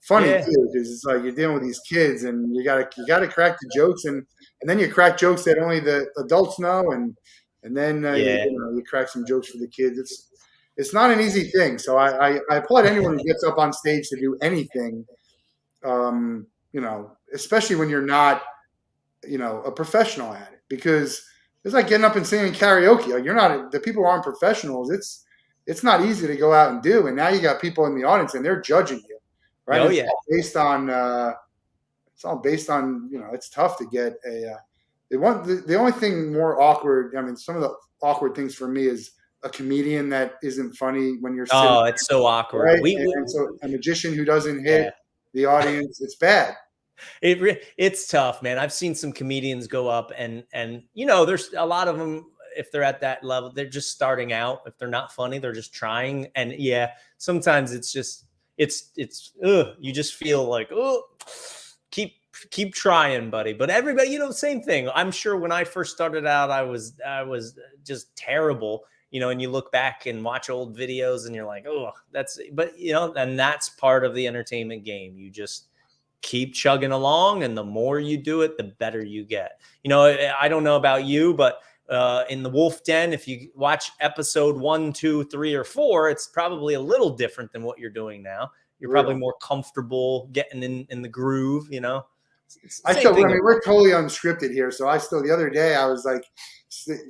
Funny too, because it's like you're dealing with these kids, and you gotta crack the jokes, and then you crack jokes that only the adults know, and then you crack some jokes for the kids. It's not an easy thing. So I applaud anyone who gets up on stage to do anything. Especially when you're not, a professional at it, because it's like getting up and singing karaoke. Like, you're not, the people who aren't professionals. It's not easy to go out and do. And now you got people in the audience and they're judging you, right? Oh, it's all based on, it's tough to get the only thing more awkward. I mean, some of the awkward things for me is a comedian that isn't funny when you're sitting Oh, there, it's so awkward. right? And so a magician who doesn't hit Yeah. the audience, it's bad. It's tough, man. I've seen some comedians go up and you know, there's a lot of them, if they're at that level, they're just starting out. If they're not funny, they're just trying. And yeah, sometimes it's just you just feel like, oh, keep trying, buddy. But everybody, you know, same thing. I'm sure when I first started out, I was just terrible, you know, and you look back and watch old videos and you're like, oh, but you know, and that's part of the entertainment game. You just keep chugging along, and the more you do it, the better you get. You know, I don't know about you, but in the Wolff Den, if you watch episode 1, 2, 3, or 4, it's probably a little different than what you're doing now. You're probably more comfortable getting in the groove, you know. I mean, we're totally unscripted here. So the other day I was like,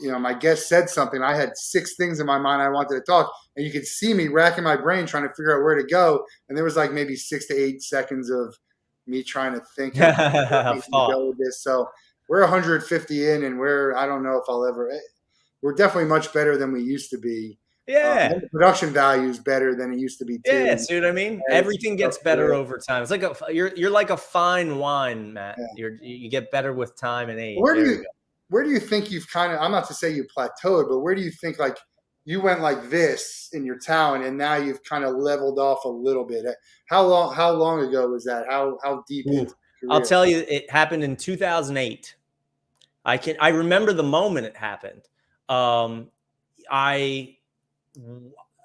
you know, my guest said something. I had 6 things in my mind I wanted to talk, and you could see me racking my brain trying to figure out where to go. And there was like maybe 6 to 8 seconds of me trying to think of to go with this. So we're 150 in, and I don't know if we're definitely much better than we used to be. Yeah. The production value is better than it used to be too. Yeah, see what I mean? Everything gets better over time. It's like you're like a fine wine, Matt. Yeah. You get better with time and age. Where do you think you've I'm not to say you plateaued, but where do you think like you went like this in your town and now you've kind of leveled off a little bit? How long ago was that? How deep into your career? I'll tell you, it happened in 2008. I remember the moment it happened.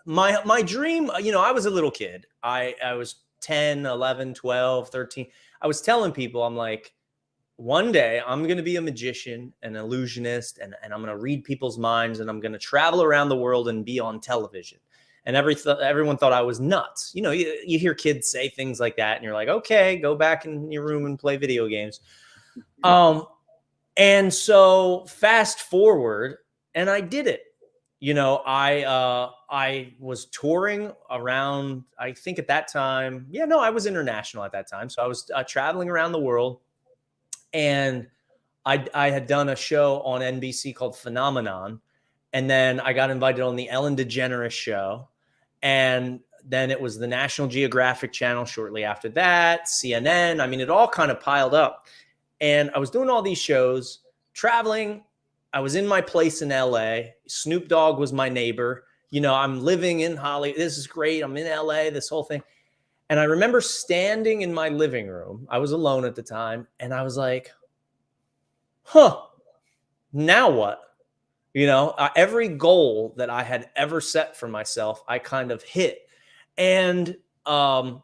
My dream, you know, I was a little kid. I was 10, 11, 12, 13. I was telling people, I'm like, one day I'm going to be a magician, an illusionist, and I'm going to read people's minds, and I'm going to travel around the world and be on television. And everyone thought I was nuts. You know, you hear kids say things like that, and you're like, okay, go back in your room and play video games. And so fast forward, and I did it. You know, I was touring around, I think at that time, I was international at that time. So I was traveling around the world, and I had done a show on NBC called Phenomenon. And then I got invited on the Ellen DeGeneres show. And then it was the National Geographic channel shortly after that, CNN. I mean, it all kind of piled up. And I was doing all these shows, traveling. I was in my place in LA. Snoop Dogg was my neighbor. You know, I'm living in Hollywood. This is great. I'm in LA, this whole thing. And I remember standing in my living room. I was alone at the time. And I was like, now what? You know, every goal that I had ever set for myself, I kind of hit. And, you know,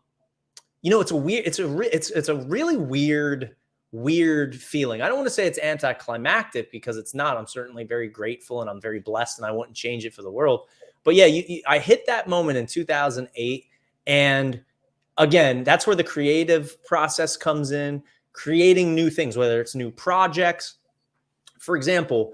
it's a really weird feeling. I don't want to say it's anticlimactic, because it's not. I'm certainly very grateful and I'm very blessed, and I wouldn't change it for the world. But yeah, I hit that moment in 2008. And again, that's where the creative process comes in, creating new things, whether it's new projects. For example,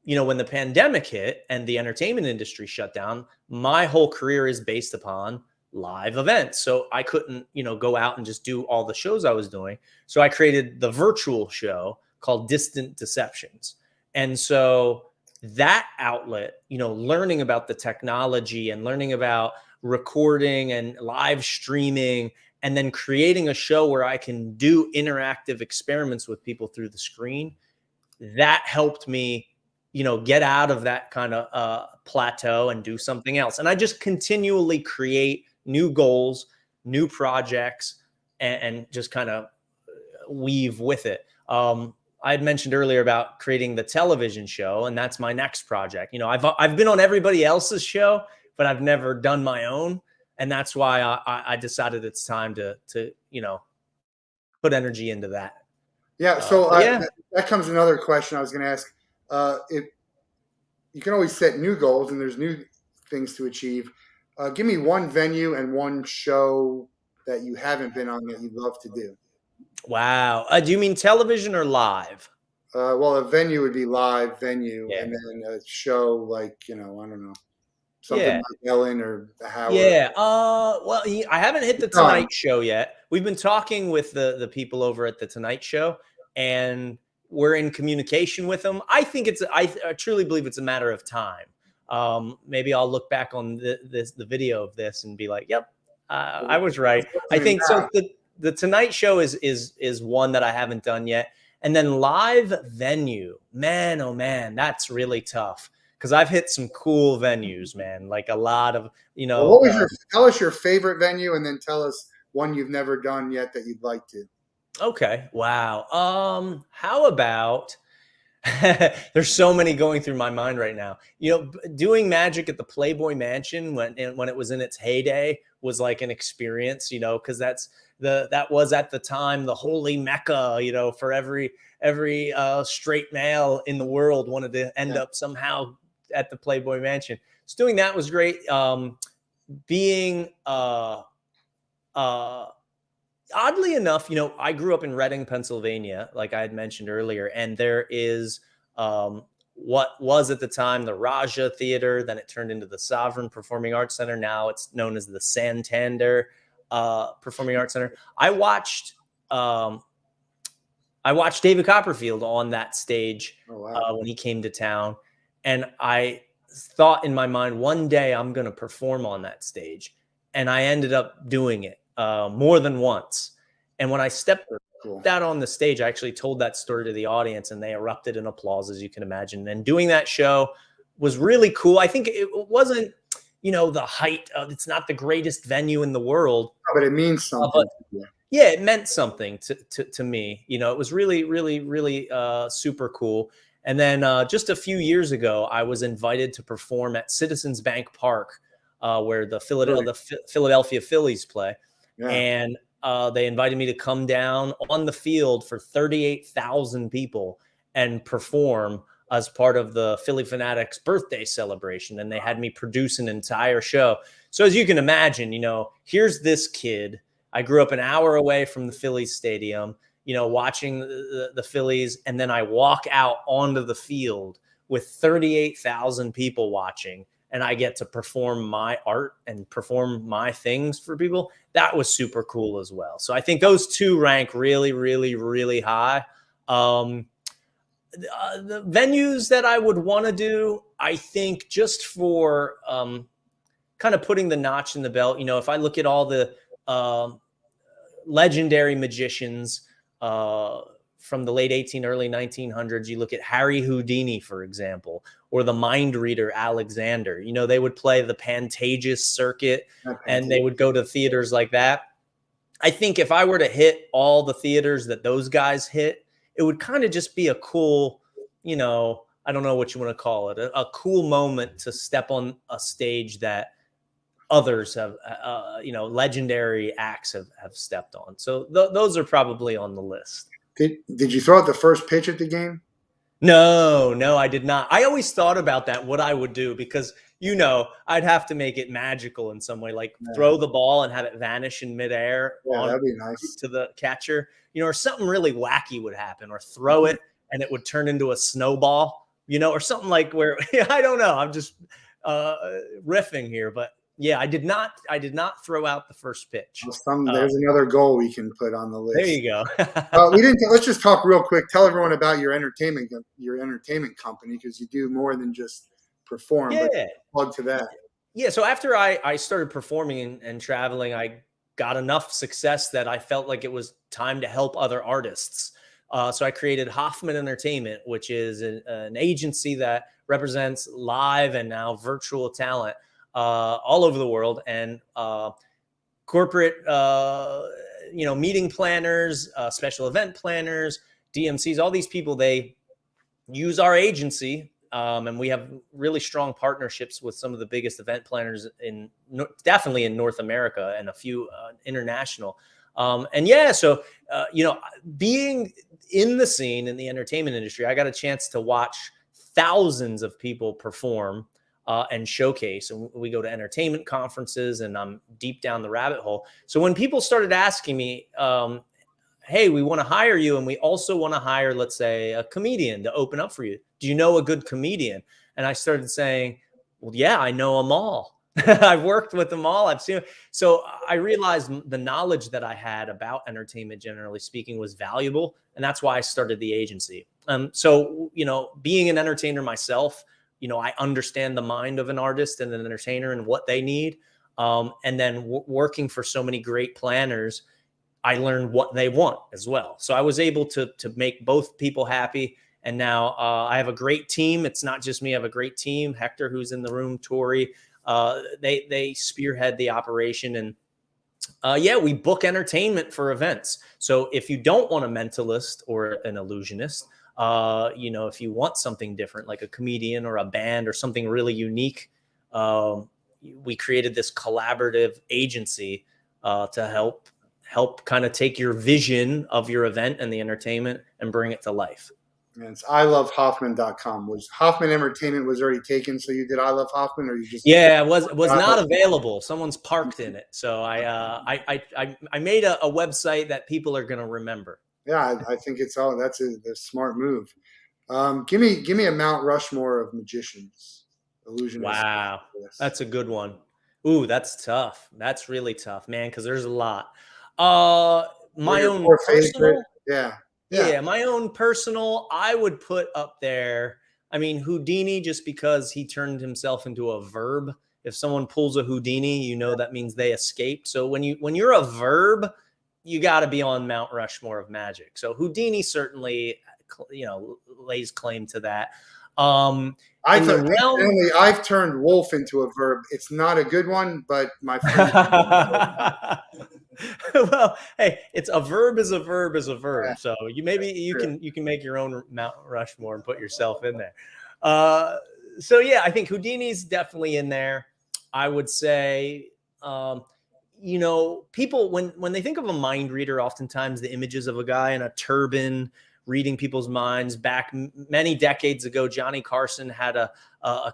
you know, when the pandemic hit and the entertainment industry shut down, my whole career is based upon live events. So I couldn't, you know, go out and just do all the shows I was doing. So I created the virtual show called Distant Deceptions. And so that outlet, you know, learning about the technology and learning about recording and live streaming, and then creating a show where I can do interactive experiments with people through the screen, that helped me, you know, get out of that kind of plateau and do something else. And I just continually create new goals, new projects, and just kind of weave with it. I had mentioned earlier about creating the television show, and that's my next project. You know, I've been on everybody else's show, but I've never done my own. And that's why I decided it's time to, you know, put energy into that. Yeah. So that comes another question I was going to ask. If you can always set new goals and there's new things to achieve, give me one venue and one show that you haven't been on that you'd love to do. Wow. Do you mean television or live? Well, a venue would be live venue, and then a show like, you know, I don't know, something like Ellen or Howard. Yeah. Well, I haven't hit the Tonight Show yet. We've been talking with the people over at the Tonight Show, and we're in communication with them. I think I truly believe it's a matter of time. maybe I'll look back on the video of this and be like, yep, I was right. I think so. The Tonight Show is one that I haven't done yet. And then live venue, man, oh man, that's really tough. Because I've hit some cool venues, man. Like a lot of, Well, what was tell us your favorite venue, and then tell us one you've never done yet that you'd like to. Okay. Wow. How about there's so many going through my mind right now. Doing magic at the Playboy Mansion when it was in its heyday was like an experience, because that was at the time the holy mecca, for every straight male in the world wanted to end up somehow at the Playboy Mansion. So doing that was great. Being oddly enough, I grew up in Reading, Pennsylvania, like I had mentioned earlier, and there is what was at the time the Raja Theater. Then it turned into the Sovereign Performing Arts Center. Now it's known as the Santander Performing Arts Center. I watched David Copperfield on that stage when he came to town, and I thought in my mind, one day I'm going to perform on that stage, and I ended up doing it more than once. And when I stepped out on the stage, I actually told that story to the audience, and they erupted in applause, as you can imagine. And doing that show was really cool. I think it wasn't, the height of, it's not the greatest venue in the world, but it means something. Yeah, it meant something to me. It was really, really, really super cool. And then just a few years ago, I was invited to perform at Citizens Bank Park, where the Philadelphia Phillies play. Yeah. And they invited me to come down on the field for 38,000 people and perform as part of the Philly Fanatics birthday celebration. And they had me produce an entire show. So as you can imagine, here's this kid. I grew up an hour away from the Phillies stadium, watching the Phillies. And then I walk out onto the field with 38,000 people watching, and I get to perform my art and perform my things for people. That was super cool as well. So I think those two rank really, really, really high. The venues that I would want to do, I think just for kind of putting the notch in the belt, if I look at all the legendary magicians from the late early 1900s, you look at Harry Houdini, for example, or the mind reader Alexander. They would play the Pantages circuit, and they would go to theaters like that. I think if I were to hit all the theaters that those guys hit, it would kind of just be a cool, I don't know what you want to call it, a cool moment to step on a stage that others have, legendary acts have stepped on. So those are probably on the list. Did you throw out the first pitch at the game? No, I did not. I always thought about that, what I would do, because, I'd have to make it magical in some way, like throw the ball and have it vanish in midair. Yeah, that'd be nice. To the catcher, or something really wacky would happen, or throw it and it would turn into a snowball, or something like where, I don't know. I'm just riffing here, but yeah, I did not throw out the first pitch. There's another goal we can put on the list. There you go. Let's just talk real quick. Tell everyone about your entertainment company, because you do more than just perform. Yeah. But plug to that. Yeah. So after I started performing and traveling, I got enough success that I felt like it was time to help other artists. So I created Hoffman Entertainment, which is an agency that represents live and now virtual talent all over the world, and corporate, meeting planners, special event planners, DMCs, all these people, they use our agency. And we have really strong partnerships with some of the biggest event planners definitely in North America, and a few international. So being in the scene in the entertainment industry, I got a chance to watch thousands of people perform and showcase. And we go to entertainment conferences, and I'm deep down the rabbit hole. So when people started asking me, hey, we want to hire you, and we also want to hire, let's say, a comedian to open up for you. Do you know a good comedian? And I started saying, well, yeah, I know them all. I've worked with them all. I've seen. So I realized the knowledge that I had about entertainment, generally speaking, was valuable. And that's why I started the agency. So, being an entertainer myself, I understand the mind of an artist and an entertainer and what they need. And then working for so many great planners, I learned what they want as well. So I was able to make both people happy. And now I have a great team. It's not just me. I have a great team. Hector, who's in the room, Tori, they spearhead the operation. And we book entertainment for events. So if you don't want a mentalist or an illusionist, if you want something different, like a comedian or a band or something really unique, we created this collaborative agency to help kind of take your vision of your event and the entertainment and bring it to life. And it's ilovehoffman.com. Was Hoffman Entertainment was already taken, so you did I Love Hoffman, or you just? Yeah, it was not available. Someone's parked in it, so I made a website that people are going to remember. Yeah, I think it's all that's a smart move. Give me a Mount Rushmore of magicians, illusionists. Wow, that's a good one. Ooh, that's tough. That's really tough, man, because there's a lot. My own personal, yeah, my own personal, I would put up there. I mean, Houdini, just because he turned himself into a verb. If someone pulls a Houdini, that means they escaped. So when you're a verb, you got to be on Mount Rushmore of magic. So Houdini certainly, lays claim to that. I've turned Wolff into a verb. It's not a good one, but my friend. Well, hey, it's a verb is a verb is a verb. Yeah. So you can make your own Mount Rushmore and put yourself in there. I think Houdini's definitely in there. I would say, people when they think of a mind reader, oftentimes the images of a guy in a turban reading people's minds. Back many decades ago, Johnny Carson had a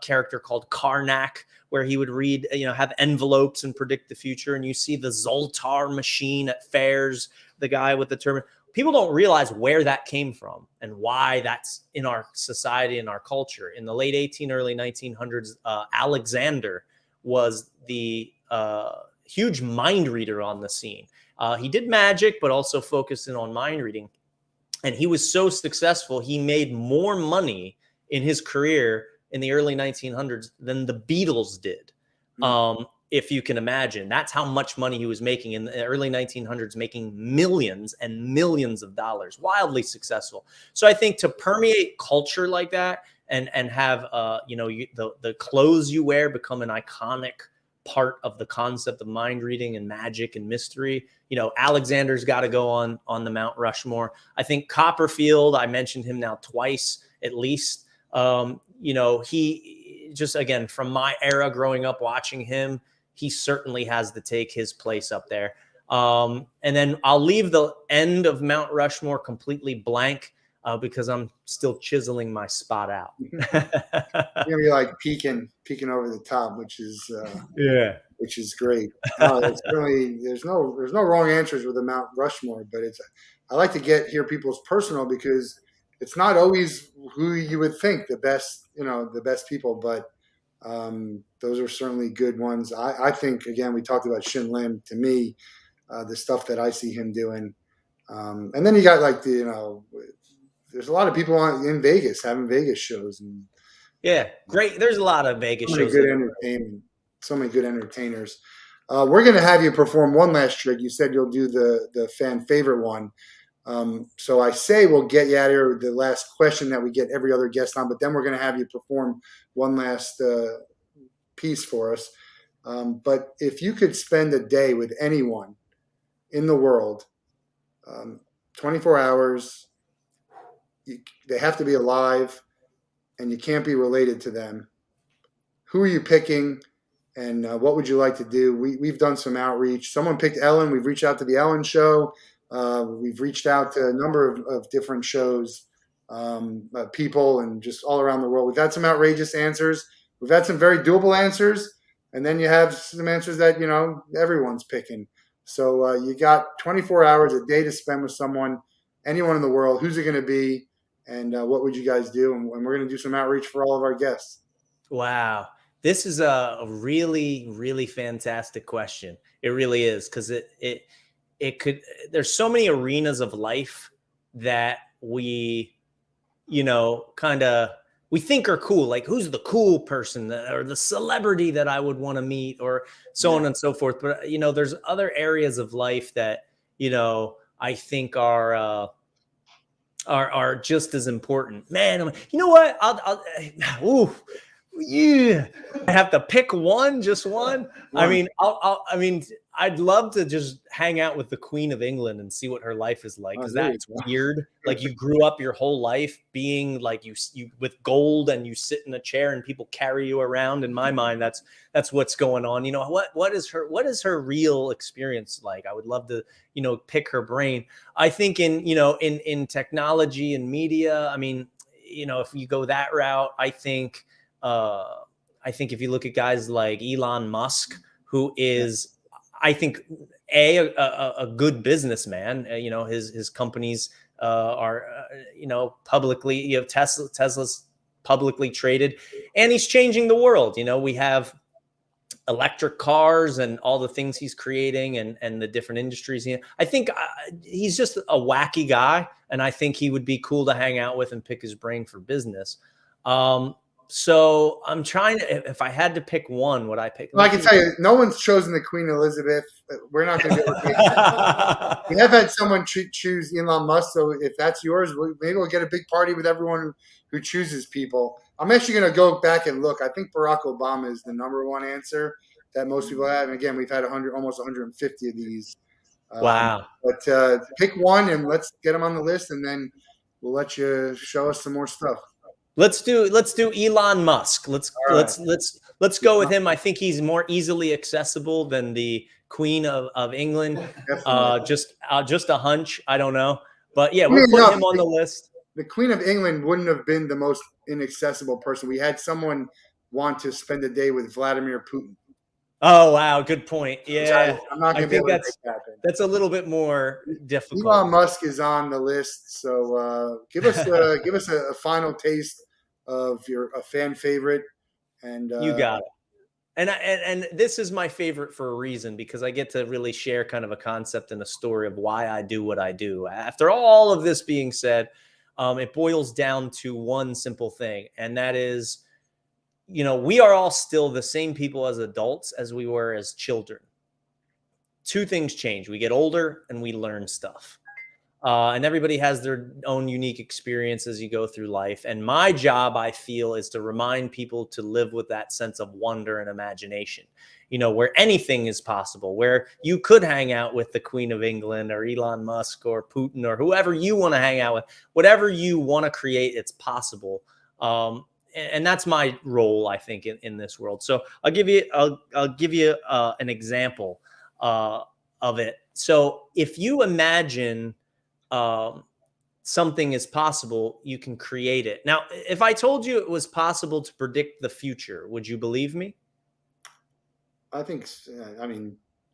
character called Karnak, where he would read, have envelopes and predict the future. And you see the Zoltar machine at fairs, the guy with the turban. People don't realize where that came from and why that's in our society and our culture. In the late 1800s, early 1900s, Alexander was the huge mind reader on the scene. He did magic, but also focused in on mind reading. And he was so successful, he made more money in his career in the early 1900s than the Beatles did. If you can imagine, that's how much money he was making in the early 1900s, making millions and millions of dollars, wildly successful. So I think to permeate culture like that and have, the clothes you wear become an iconic part of the concept of mind reading and magic and mystery. Alexander's got to go on the Mount Rushmore. I think Copperfield, I mentioned him now twice at least. He just, again, from my era growing up watching him, he certainly has to take his place up there. And then I'll leave the end of Mount Rushmore completely blank because I'm still chiseling my spot out. You're gonna be like peeking over the top, which is great. There's no wrong answers with the Mount Rushmore, but I like to hear people's personal, because it's not always who you would think the best people, but those are certainly good ones. I think, again, we talked about Shin Lim. To me, the stuff that I see him doing, and then you got like there's a lot of people in Vegas having Vegas shows, and great. There's a lot of Vegas shows. Good entertainment. So many good entertainers. We're going to have you perform one last trick. You said you'll do the fan favorite one. So I say we'll get you out of here with the last question that we get every other guest on, but then we're going to have you perform one last piece for us. But if you could spend a day with anyone in the world, 24 hours, they have to be alive, and you can't be related to them, who are you picking? And what would you like to do? We've done some outreach. Someone picked Ellen. We've reached out to the Ellen Show. We've reached out to a number of different shows, people, and just all around the world. We've had some outrageous answers. We've had some very doable answers. And then you have some answers that, everyone's picking. So you got 24 hours a day to spend with someone, anyone in the world. Who's it going to be? And what would you guys do? And we're going to do some outreach for all of our guests. Wow. This is a really, really fantastic question. It really is, because it could, there's so many arenas of life that we, kind of we think are cool, like who's the cool person or the celebrity that I would want to meet or so on and so forth. But, there's other areas of life that, I think are just as important. Man, you know what? Ooh, yeah. I have to pick one, just one. I mean, I'd love to just hang out with the Queen of England and see what her life is like, because that's weird. Like, you grew up your whole life being like you with gold, and you sit in a chair and people carry you around. In my mind, that's what's going on. What is her real experience like? I would love to pick her brain. I think in technology and media, I mean, if you go that route, I think if you look at guys like Elon Musk, who is, I think, a good businessman. His companies are, publicly, Tesla's publicly traded, and he's changing the world. We have electric cars and all the things he's creating, and the different industries. I think he's just a wacky guy, and I think he would be cool to hang out with and pick his brain for business. So I'm trying to, if I had to pick one, would I pick? Well, I can tell you, no one's chosen the Queen Elizabeth. We're not going to be able to. We have had someone choose Elon Musk, so if that's yours, maybe we'll get a big party with everyone who chooses people. I'm actually going to go back and look. I think Barack Obama is the number one answer that most people have. And again, we've had almost 150 of these. Wow. But pick one and let's get them on the list, and then we'll let you show us some more stuff. Let's do Elon Musk. Let's go with him. I think he's more easily accessible than the Queen of England. Just a hunch. I don't know, but yeah, we'll put him on the list. The Queen of England wouldn't have been the most inaccessible person. We had someone want to spend a day with Vladimir Putin. Oh wow, good point. Yeah, I'm not going to be able to make that happen. That's a little bit more difficult. Elon Musk is on the list, so give us a final taste of a fan favorite, and you got it. And this is my favorite for a reason, because I get to really share kind of a concept and a story of why I do what I do. After all of this being said, it boils down to one simple thing, and that is, we are all still the same people as adults as we were as children. Two things change. We get older and we learn stuff. And everybody has their own unique experience as you go through life. And my job, I feel, is to remind people to live with that sense of wonder and imagination, where anything is possible, where you could hang out with the Queen of England or Elon Musk or Putin or whoever you want to hang out with. Whatever you want to create, it's possible. And that's my role, I think, in this world. So I'll give you an example of it. So if you imagine something is possible, you can create it. Now, if I told you it was possible to predict the future, would you believe me? I think,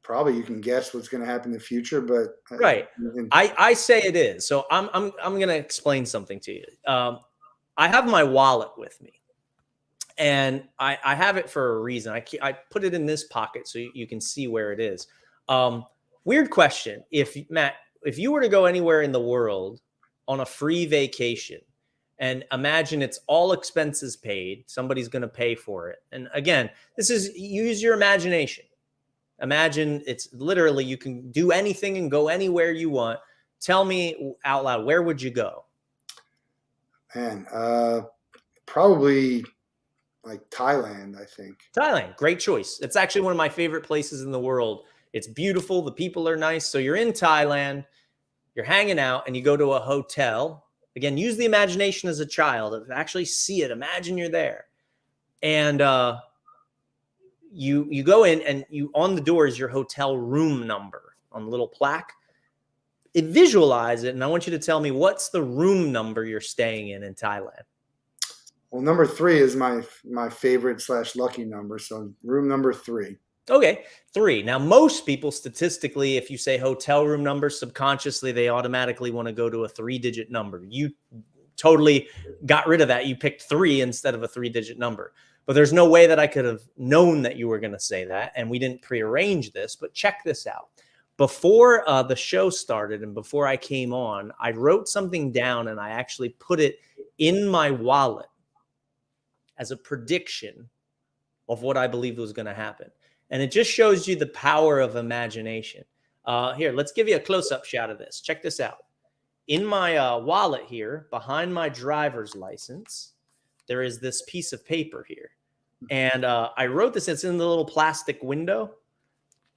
probably you can guess what's going to happen in the future, but right. I say it is. So I'm going to explain something to you. I have my wallet with me, and I have it for a reason. I put it in this pocket so you can see where it is. Weird question. If you were to go anywhere in the world on a free vacation, and imagine it's all expenses paid, somebody's going to pay for it. And again, use your imagination. Imagine it's literally, you can do anything and go anywhere you want. Tell me out loud, where would you go? Man, probably like Thailand, I think. Thailand, great choice. It's actually one of my favorite places in the world. It's beautiful. The people are nice. So you're in Thailand, you're hanging out, and you go to a hotel. Again, use the imagination as a child. Actually see it. Imagine you're there. And you go in, and on the door is your hotel room number on the little plaque. Visualize it, and I want you to tell me, what's the room number you're staying in Thailand? Well, number 3 is my favorite / lucky number, so room number 3. Okay, 3. Now, most people, statistically, if you say hotel room number, subconsciously, they automatically want to go to a 3-digit number. You totally got rid of that. You picked 3 instead of a 3-digit number. But there's no way that I could have known that you were going to say that, and we didn't prearrange this, but check this out. Before the show started and before I came on, I wrote something down, and I actually put it in my wallet. as a prediction of what I believed was going to happen. And it just shows you the power of imagination. Here, let's give you a close-up shot of this. Check this out. In my wallet here, behind my driver's license, there is this piece of paper here. And I wrote this. It's in the little plastic window.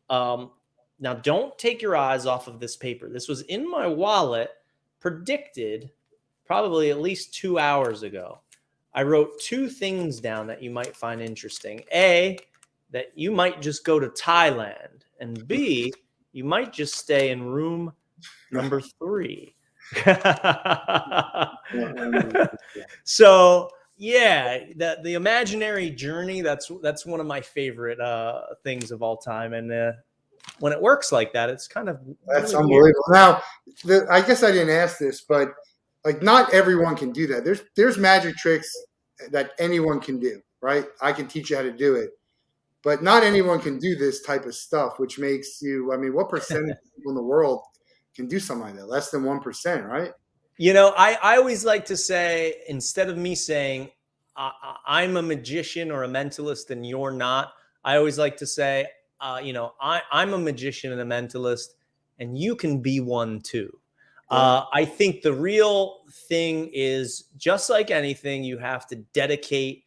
Now, don't take your eyes off of this paper. This was in my wallet, predicted probably at least 2 hours ago. I wrote 2 things down that you might find interesting. A, that you might just go to Thailand. And B, you might just stay in room number 3. So, yeah, the imaginary journey, that's one of my favorite things of all time. And when it works like that, it's kind of That's really unbelievable. Now, I guess I didn't ask this, but like not everyone can do that. There's magic tricks that anyone can do, right? I can teach you how to do it, but not anyone can do this type of stuff, which makes you. I mean, what percentage of people in the world can do something like that? Less than 1%, right? You know, I always like to say, instead of me saying I'm a magician or a mentalist and you're not, I always like to say, I'm a magician and a mentalist, and you can be one too. I think the real thing is, just like anything, you have to dedicate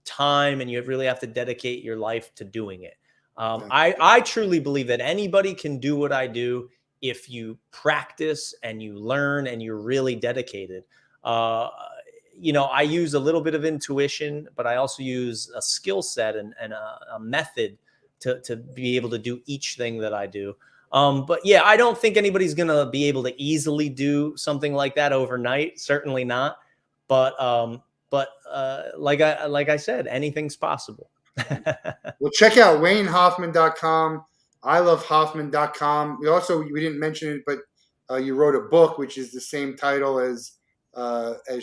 time and you really have to dedicate your life to doing it. I truly believe that anybody can do what I do if you practice and you learn and you're really dedicated. I use a little bit of intuition, but I also use a skill set and a method to be able to do each thing that I do. But yeah, I don't think anybody's going to be able to easily do something like that overnight. Certainly not. But like I said, anything's possible. Well, check out WayneHoffman.com. ILoveHoffman.com. We didn't mention it, but you wrote a book, which is the same title as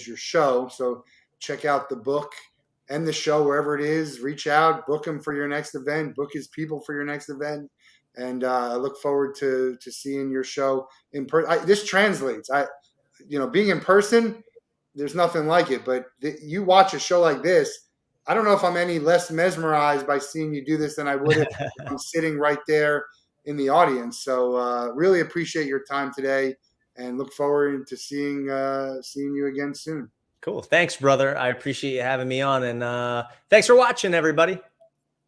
your show. So check out the book and the show wherever it is. Reach out, book him for your next event, book his people for your next event. And I look forward to seeing your show in person. This translates. Being in person, there's nothing like it. But you watch a show like this, I don't know if I'm any less mesmerized by seeing you do this than I would if I'm sitting right there in the audience. So really appreciate your time today, and look forward to seeing you again soon. Cool. Thanks, brother. I appreciate you having me on, and thanks for watching, everybody.